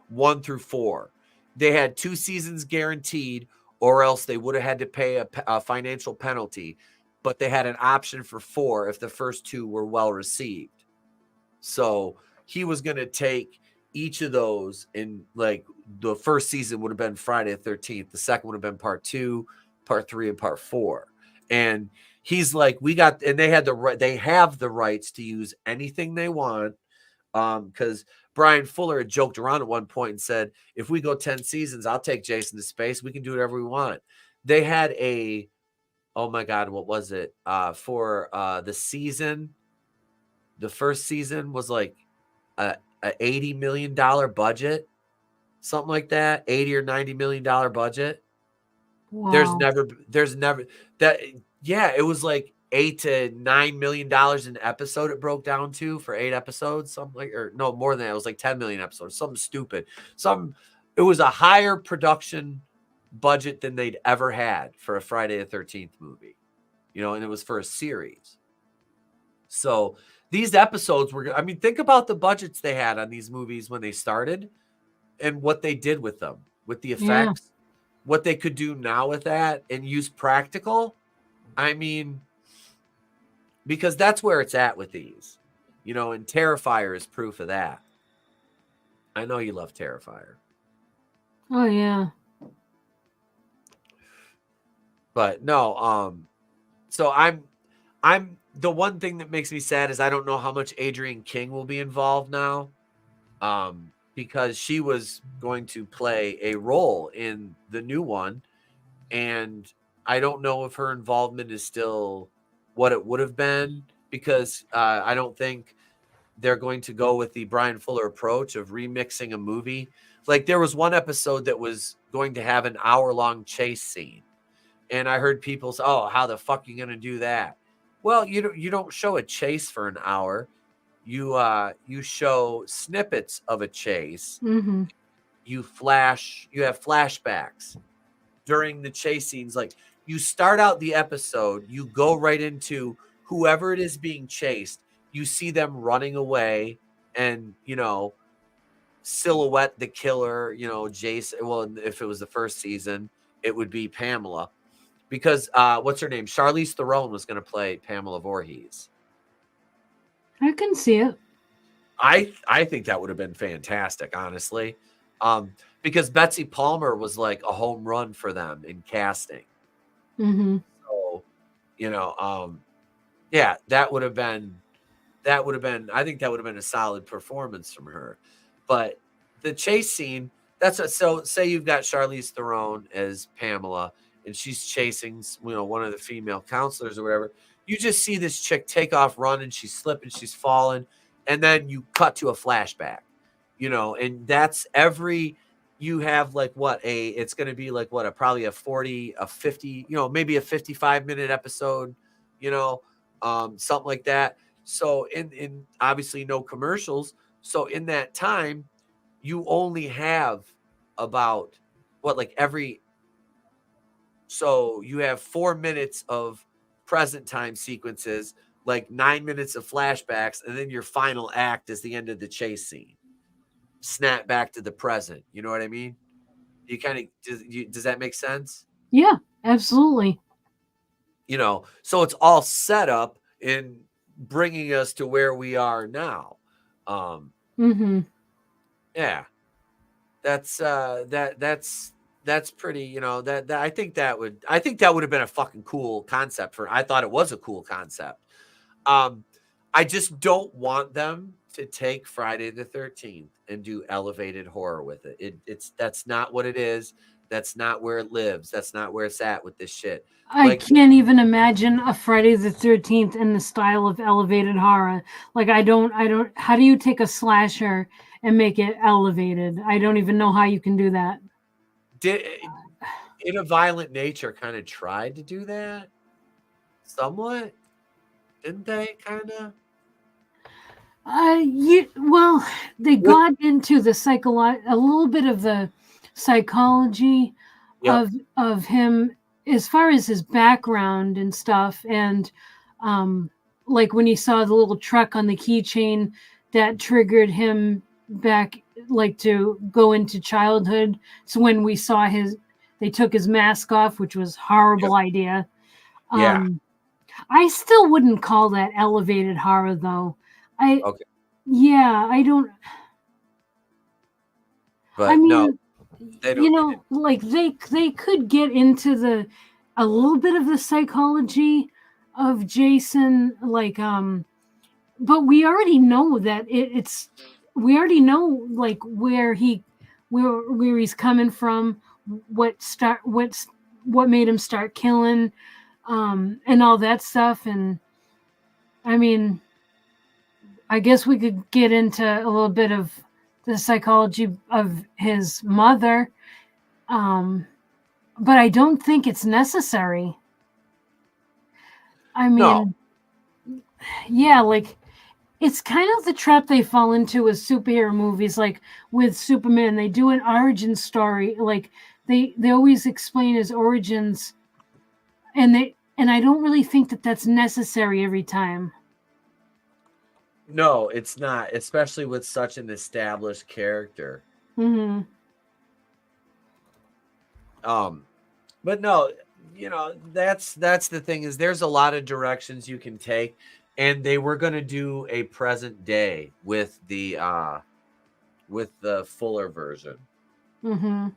1 through 4. They had 2 seasons guaranteed, or else they would have had to pay a financial penalty, but they had an option for 4 if the first 2 were well received. So he was going to take each of those, and like the first season would have been Friday the 13th. The second would have been part 2, part 3, and part 4. And he's like, they have the rights to use anything they want. Because Brian Fuller had joked around at one point and said, if we go 10 seasons, I'll take Jason to space. We can do whatever we want. They had oh my God, what was it? For the season, the first season was like a $80 million budget, something like that, $80 or $90 million budget. Wow. There's never that. Yeah, it was like $8 to $9 million an episode. It broke down to for 8 episodes, something like, or no, more than that. It was like 10 million episodes, something stupid. It was a higher production budget than they'd ever had for a Friday the 13th movie, and it was for a series. So these episodes were, I mean, think about the budgets they had on these movies when they started and what they did with them, with the Yeah. effects, what they could do now with that and use practical. I mean, because that's where it's at with these, you know, and Terrifier is proof of that. I know you love Terrifier. Oh yeah. But no, so I'm the one thing that makes me sad is I don't know how much Adrienne King will be involved now. Because she was going to play a role in the new one, and I don't know if her involvement is still what it would have been, because I don't think they're going to go with the Brian Fuller approach of remixing a movie. Like there was one episode that was going to have an hour-long chase scene, and I heard people say, "Oh, how the fuck are you going to do that?" Well, you don't show a chase for an hour. You show snippets of a chase. Mm-hmm. You have flashbacks during the chase scenes. Like you start out the episode, you go right into whoever it is being chased. You see them running away, and silhouette the killer. Jason. Well, if it was the first season, it would be Pamela, because what's her name? Charlize Theron was going to play Pamela Voorhees. I can see it. I think that would have been fantastic, honestly, because Betsy Palmer was like a home run for them in casting. Mm-hmm. So, yeah, that would have been. I think that would have been a solid performance from her. But the chase scene, so say you've got Charlize Theron as Pamela, and she's chasing, one of the female counselors or whatever. You just see this chick take off running, she's slipping, she's falling, and then you cut to a flashback, and that's you have like it's going to be like probably a 40, a 50, maybe a 55-minute episode, something like that. So in obviously no commercials. So in that time, you only have about so you have 4 minutes of present time sequences, like 9 minutes of flashbacks, and then your final act is the end of the chase scene. Snap back to the present. You know what I mean? You kind of does that make sense? Yeah, absolutely. So it's all set up in bringing us to where we are now. Mm-hmm. Yeah, that's pretty. That I think that would have been a fucking cool concept I thought it was a cool concept. I just don't want them to take Friday the 13th and do elevated horror with it. That's not what it is. That's not where it lives. That's not where it's at with this shit. I can't even imagine a Friday the 13th in the style of elevated horror. Like I don't. How do you take a slasher and make it elevated? I don't even know how you can do that. In a Violent Nature kind of tried to do that somewhat, didn't they? Kind of. Well, they got into the a little bit of the psychology of him as far as his background and stuff, and like when he saw the little truck on the keychain, that triggered him back, like to go into childhood. So when we saw they took his mask off, which was a horrible idea. I still wouldn't call that elevated horror, though. Yeah, I don't. But I mean, no, they don't. Like they could get into a little bit of the psychology of Jason, like but we already know that we already know like where he's coming from, what made him start killing, and all that stuff. And I mean, I guess we could get into a little bit of the psychology of his mother, but I don't think it's necessary. I mean, yeah, like it's kind of the trap they fall into with superhero movies, like with Superman. They do an origin story, like they always explain his origins, and I don't really think that that's necessary every time. No, it's not, especially with such an established character. Mm-hmm. But no, that's the thing, is there's a lot of directions you can take, and they were going to do a present day with the fuller version, Mm-hmm.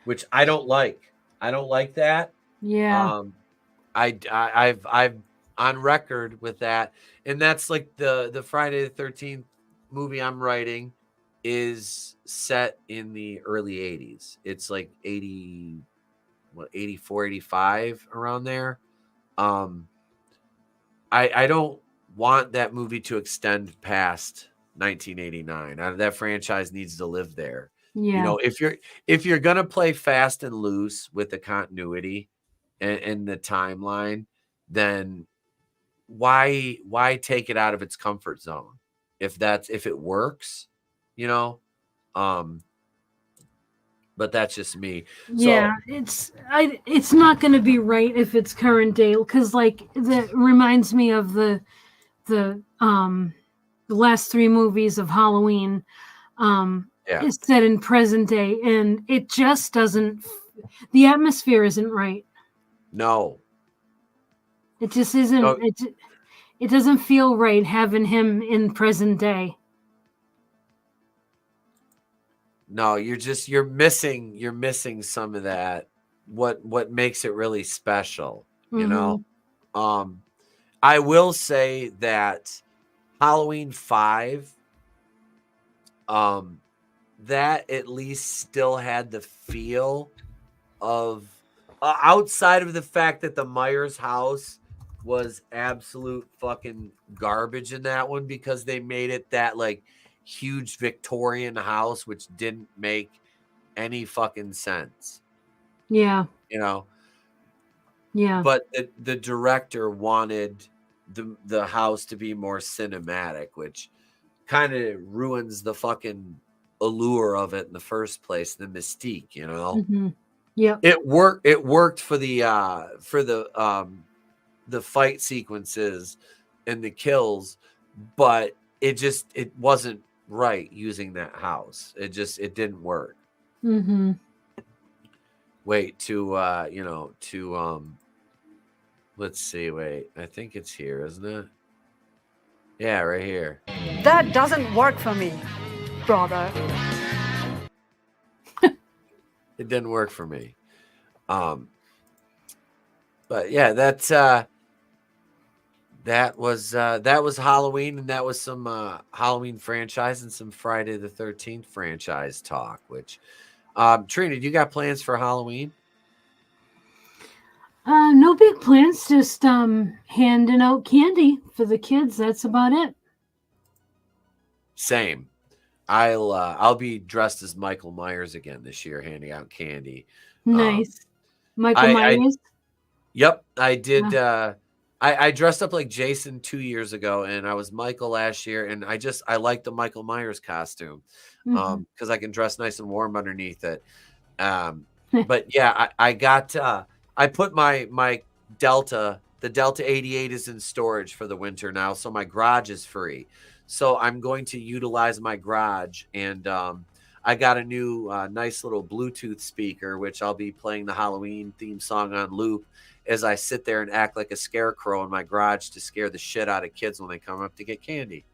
which I don't like. I don't like that. Yeah. I've on record with that, and that's like the Friday the 13th movie I'm writing is set in the early 80s. It's like 84, 85, around there. I don't want that movie to extend past 1989. That franchise needs to live there. Yeah. If you're gonna play fast and loose with the continuity and the timeline, then why take it out of its comfort zone? If it works, you know. But that's just me. Yeah, it's not going to be right if it's current day, because like that reminds me of the last three movies of Halloween. It's set in present day, and it just doesn't. The atmosphere isn't right. No, it just isn't. No. It doesn't feel right having him in present day. No, you're missing some of that. What makes it really special, you know? I will say that Halloween 5, that at least still had the feel of, outside of the fact that the Myers house was absolute fucking garbage in that one, because they made it that like huge Victorian house, which didn't make any fucking sense. Yeah. Yeah. But the director wanted the house to be more cinematic, which kind of ruins the fucking allure of it in the first place, the mystique, Yeah. It worked for the fight sequences and the kills, but it wasn't right using that house. It didn't work. Wait, let's see, wait, I think it's here, isn't it? Yeah, right here. That doesn't work for me, brother. It didn't work for me. But yeah, that was Halloween, and that was some Halloween franchise and some Friday the 13th franchise talk. Which, Trina, you got plans for Halloween? No big plans. Just handing out candy for the kids. That's about it. Same. I'll be dressed as Michael Myers again this year, handing out candy. Nice. Michael Myers? Yep, I did. I dressed up like Jason 2 years ago, and I was Michael last year, and I like the Michael Myers costume because I can dress nice and warm underneath it. But yeah, I got I put my Delta, the Delta 88 is in storage for the winter now, so my garage is free. So I'm going to utilize my garage, and I got a new nice little Bluetooth speaker, which I'll be playing the Halloween theme song on loop as I sit there and act like a scarecrow in my garage to scare the shit out of kids when they come up to get candy.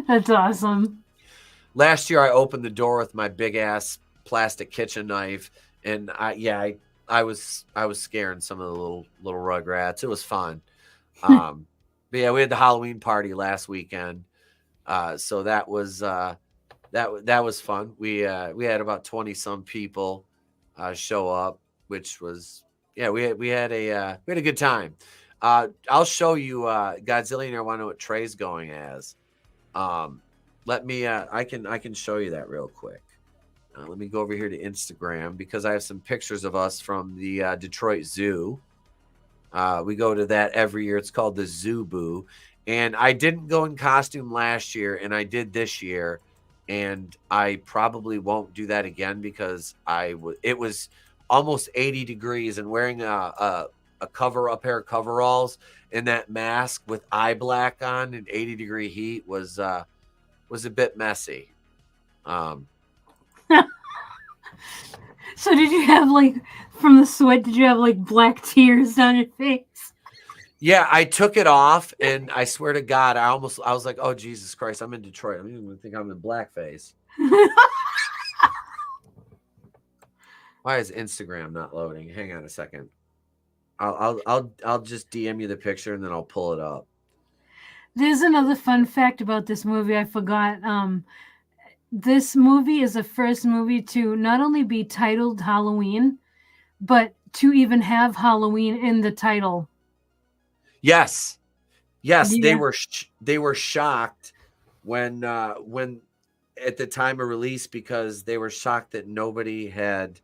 That's awesome. Last year I opened the door with my big ass plastic kitchen knife, and I was scaring some of the little rugrats. It was fun. But yeah, we had the Halloween party last weekend, so that was that was fun. We had about 20 some people show up, which was we had a good time. I'll show you Godzillionaire. I want to know what Trey's going as. Let me I can show you that real quick. Let me go over here to Instagram because I have some pictures of us from the Detroit Zoo. We go to that every year. It's called the Zoo Boo. And I didn't go in costume last year, and I did this year. And I probably won't do that again because it was almost 80 degrees, and wearing a a pair of coveralls and that mask with eye black on in 80-degree heat was a bit messy. So did you have like from the sweat? Did you have like black tears down your face? Yeah, I took it off, and I swear to God, I was like, "Oh Jesus Christ, I'm in Detroit. I'm even think I'm in blackface." Why is Instagram not loading? Hang on a second. I'll just DM you the picture and then I'll pull it up. There's another fun fact about this movie I forgot. This movie is the first movie to not only be titled Halloween, but to even have Halloween in the title. Yes, Yeah. they were shocked when at the time of release because they were shocked that nobody had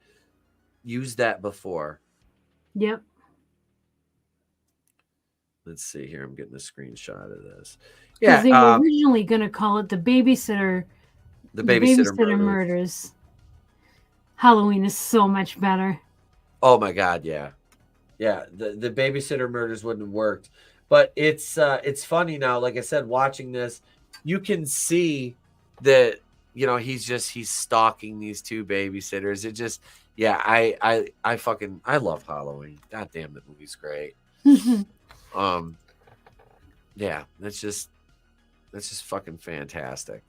used that before. Yep. Let's see here. I'm getting a screenshot of this. Yeah, they were originally going to call it the Babysitter Murders. Halloween is so much better. Oh my God, yeah. Yeah, the Babysitter Murders wouldn't have worked. But it's funny now, like I said, watching this, you can see that, you know, he's stalking these two babysitters. It just, yeah, I love Halloween. God damn, the movie's great. Yeah, that's just fucking fantastic.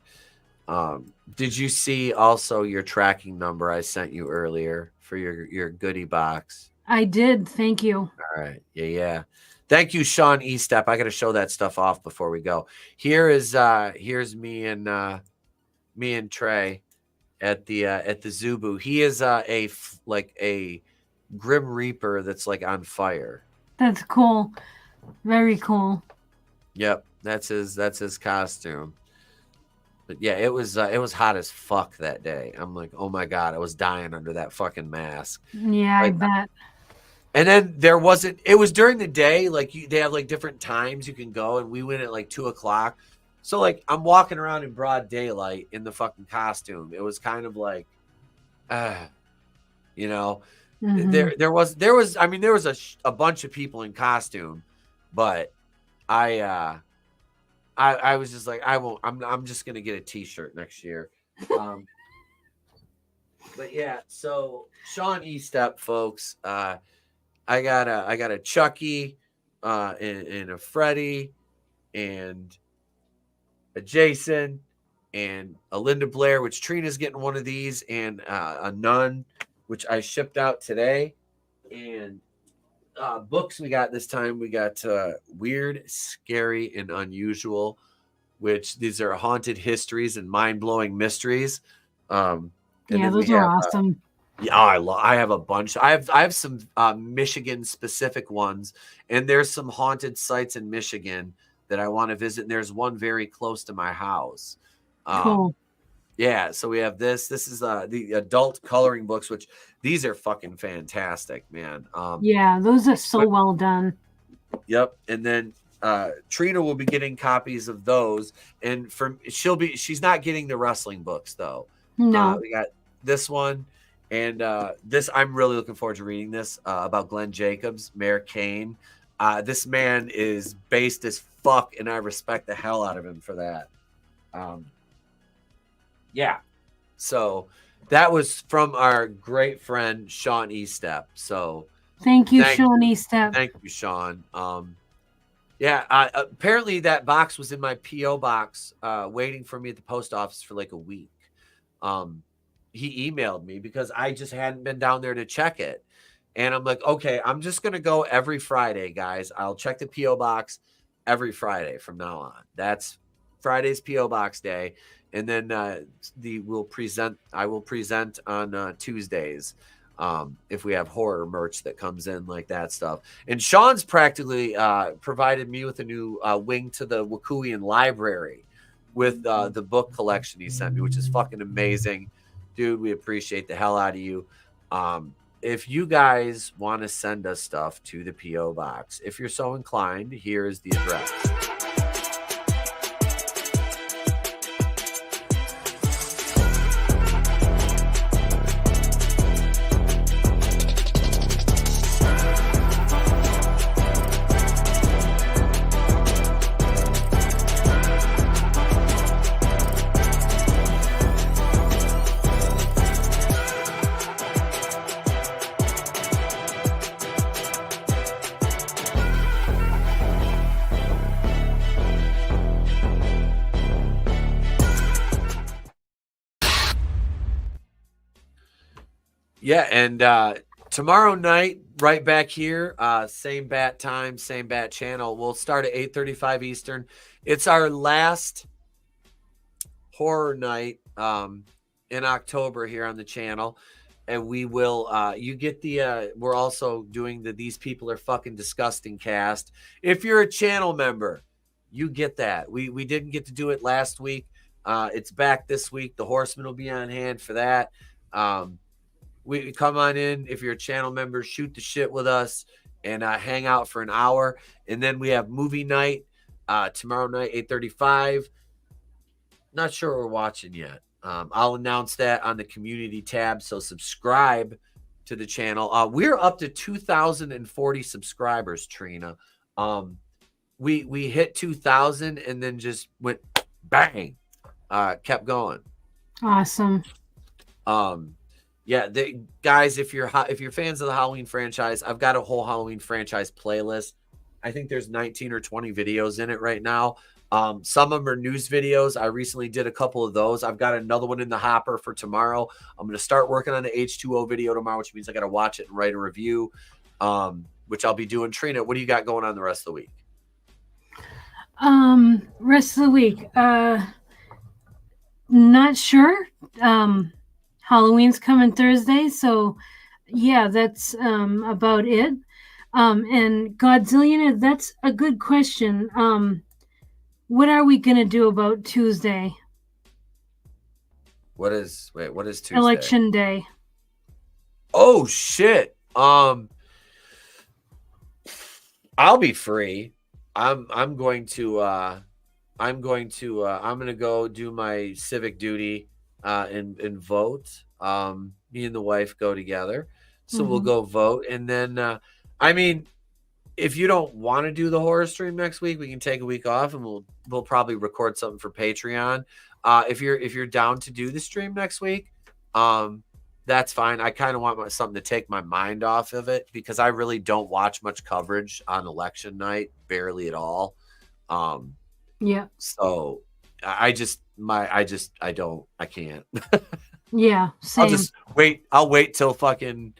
Did you see also your tracking number I sent you earlier for your goodie box? I did. Thank you. All right. Yeah. Thank you, Sean Etep. I got to show that stuff off before we go. Here's me and Trey at the Zubu. He is a Grim Reaper that's like on fire. That's cool. Very cool. Yep, that's his costume. But yeah, it was hot as fuck that day. I'm like, oh my God, I was dying under that fucking mask. Yeah, I bet. And then it was during the day, like they have like different times you can go, and we went at like 2:00. So like I'm walking around in broad daylight in the fucking costume. It was kind of like, you know, there was a bunch of people in costume, but I was just like, I'm just gonna get a t-shirt next year. But yeah, so Sean Etep, folks, I got a Chucky, and a Freddy, and a Jason, and a Linda Blair, which Trina's getting one of these, and a nun, which I shipped out today, and books we got this time. We got Weird, Scary, and Unusual, which these are haunted histories and mind-blowing mysteries. Yeah, those are awesome. Yeah, I have a bunch. I have some Michigan specific ones, and there's some haunted sites in Michigan that I want to visit. And there's one very close to my house. Cool. Yeah, so we have this. This is the adult coloring books, which these are fucking fantastic, man. Yeah, those are so well done. Yep, and then Trina will be getting copies of those, and she's not getting the wrestling books though. No, we got this one. And this, I'm really looking forward to reading this about Glenn Jacobs, Mayor Kane. This man is based as fuck, and I respect the hell out of him for that. Yeah. So that was from our great friend, Sean Etep. So thank you, Sean Etep. Thank you, Sean. Yeah, apparently that box was in my P.O. box waiting for me at the post office for like a week. He emailed me because I just hadn't been down there to check it. And I'm like, okay, I'm just going to go every Friday, guys. I'll check the P.O. box every Friday from now on. That's Friday's P.O. box day. And then I will present on Tuesdays if we have horror merch that comes in like that stuff. And Sean's practically provided me with a new wing to the Wakuian library with the book collection he sent me, which is fucking amazing. Dude, we appreciate the hell out of you. If you guys want to send us stuff to the P.O. box, if you're so inclined, here is the address. Yeah, and tomorrow night, right back here, same bat time, same bat channel. We'll start at 8:35 Eastern. It's our last horror night in October here on the channel. And we will you get the we're also doing the These People Are Fucking Disgusting cast. If you're a channel member, you get that. We didn't get to do it last week. It's back this week. The Horseman will be on hand for that. We come on in if you're a channel member, shoot the shit with us, and hang out for an hour. And then we have movie night tomorrow night, 8:35. Not sure what we're watching yet. I'll announce that on the community tab. So subscribe to the channel. We're up to 2,040 subscribers, Trina. We hit 2,000 and then just went bang. Kept going. Awesome. Yeah, guys, if you're fans of the Halloween franchise, I've got a whole Halloween franchise playlist. I think there's 19 or 20 videos in it right now. Some of them are news videos. I recently did a couple of those. I've got another one in the hopper for tomorrow. I'm going to start working on the H2O video tomorrow, which means I got to watch it and write a review, which I'll be doing. Trina, what do you got going on the rest of the week? Rest of the week. Not sure. Halloween's coming Thursday, so yeah, that's about it. And Godzillion, that's a good question. What are we gonna do about Tuesday? What is Tuesday? Election day. Oh shit. I'll be free. I'm going to go do my civic duty and vote. Me and the wife go together. So we'll go vote. And then I mean, if you don't want to do the horror stream next week, we can take a week off and we'll probably record something for Patreon. If you're down to do the stream next week, that's fine. I kind of want something to take my mind off of it because I really don't watch much coverage on election night, barely at all. Yeah. So I can't. Yeah. Same. I'll wait till fucking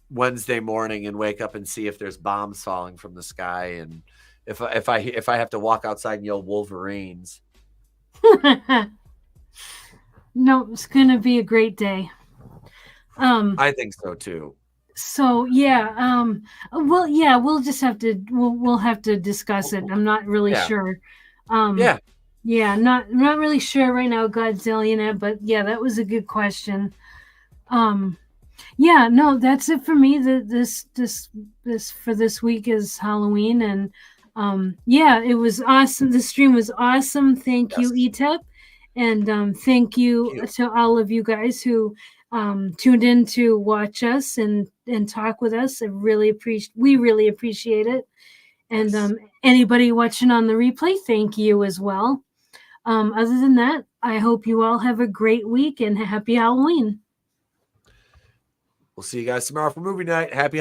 Wednesday morning and wake up and see if there's bombs falling from the sky, and if I have to walk outside and yell Wolverines. No, it's gonna be a great day. I think so too. So yeah, well, yeah, we'll just have to we'll have to discuss it. I'm not really sure. Yeah, not really sure right now, Godzillion, but yeah, that was a good question. Yeah, no, that's it for me. This for this week is Halloween, and yeah, it was awesome. The stream was awesome. Thank you, Etep, and thank you to all of you guys who tuned in to watch us and talk with us. We really appreciate it. And anybody watching on the replay, thank you as well. Other than that, I hope you all have a great week and happy Halloween. We'll see you guys tomorrow for movie night. Happy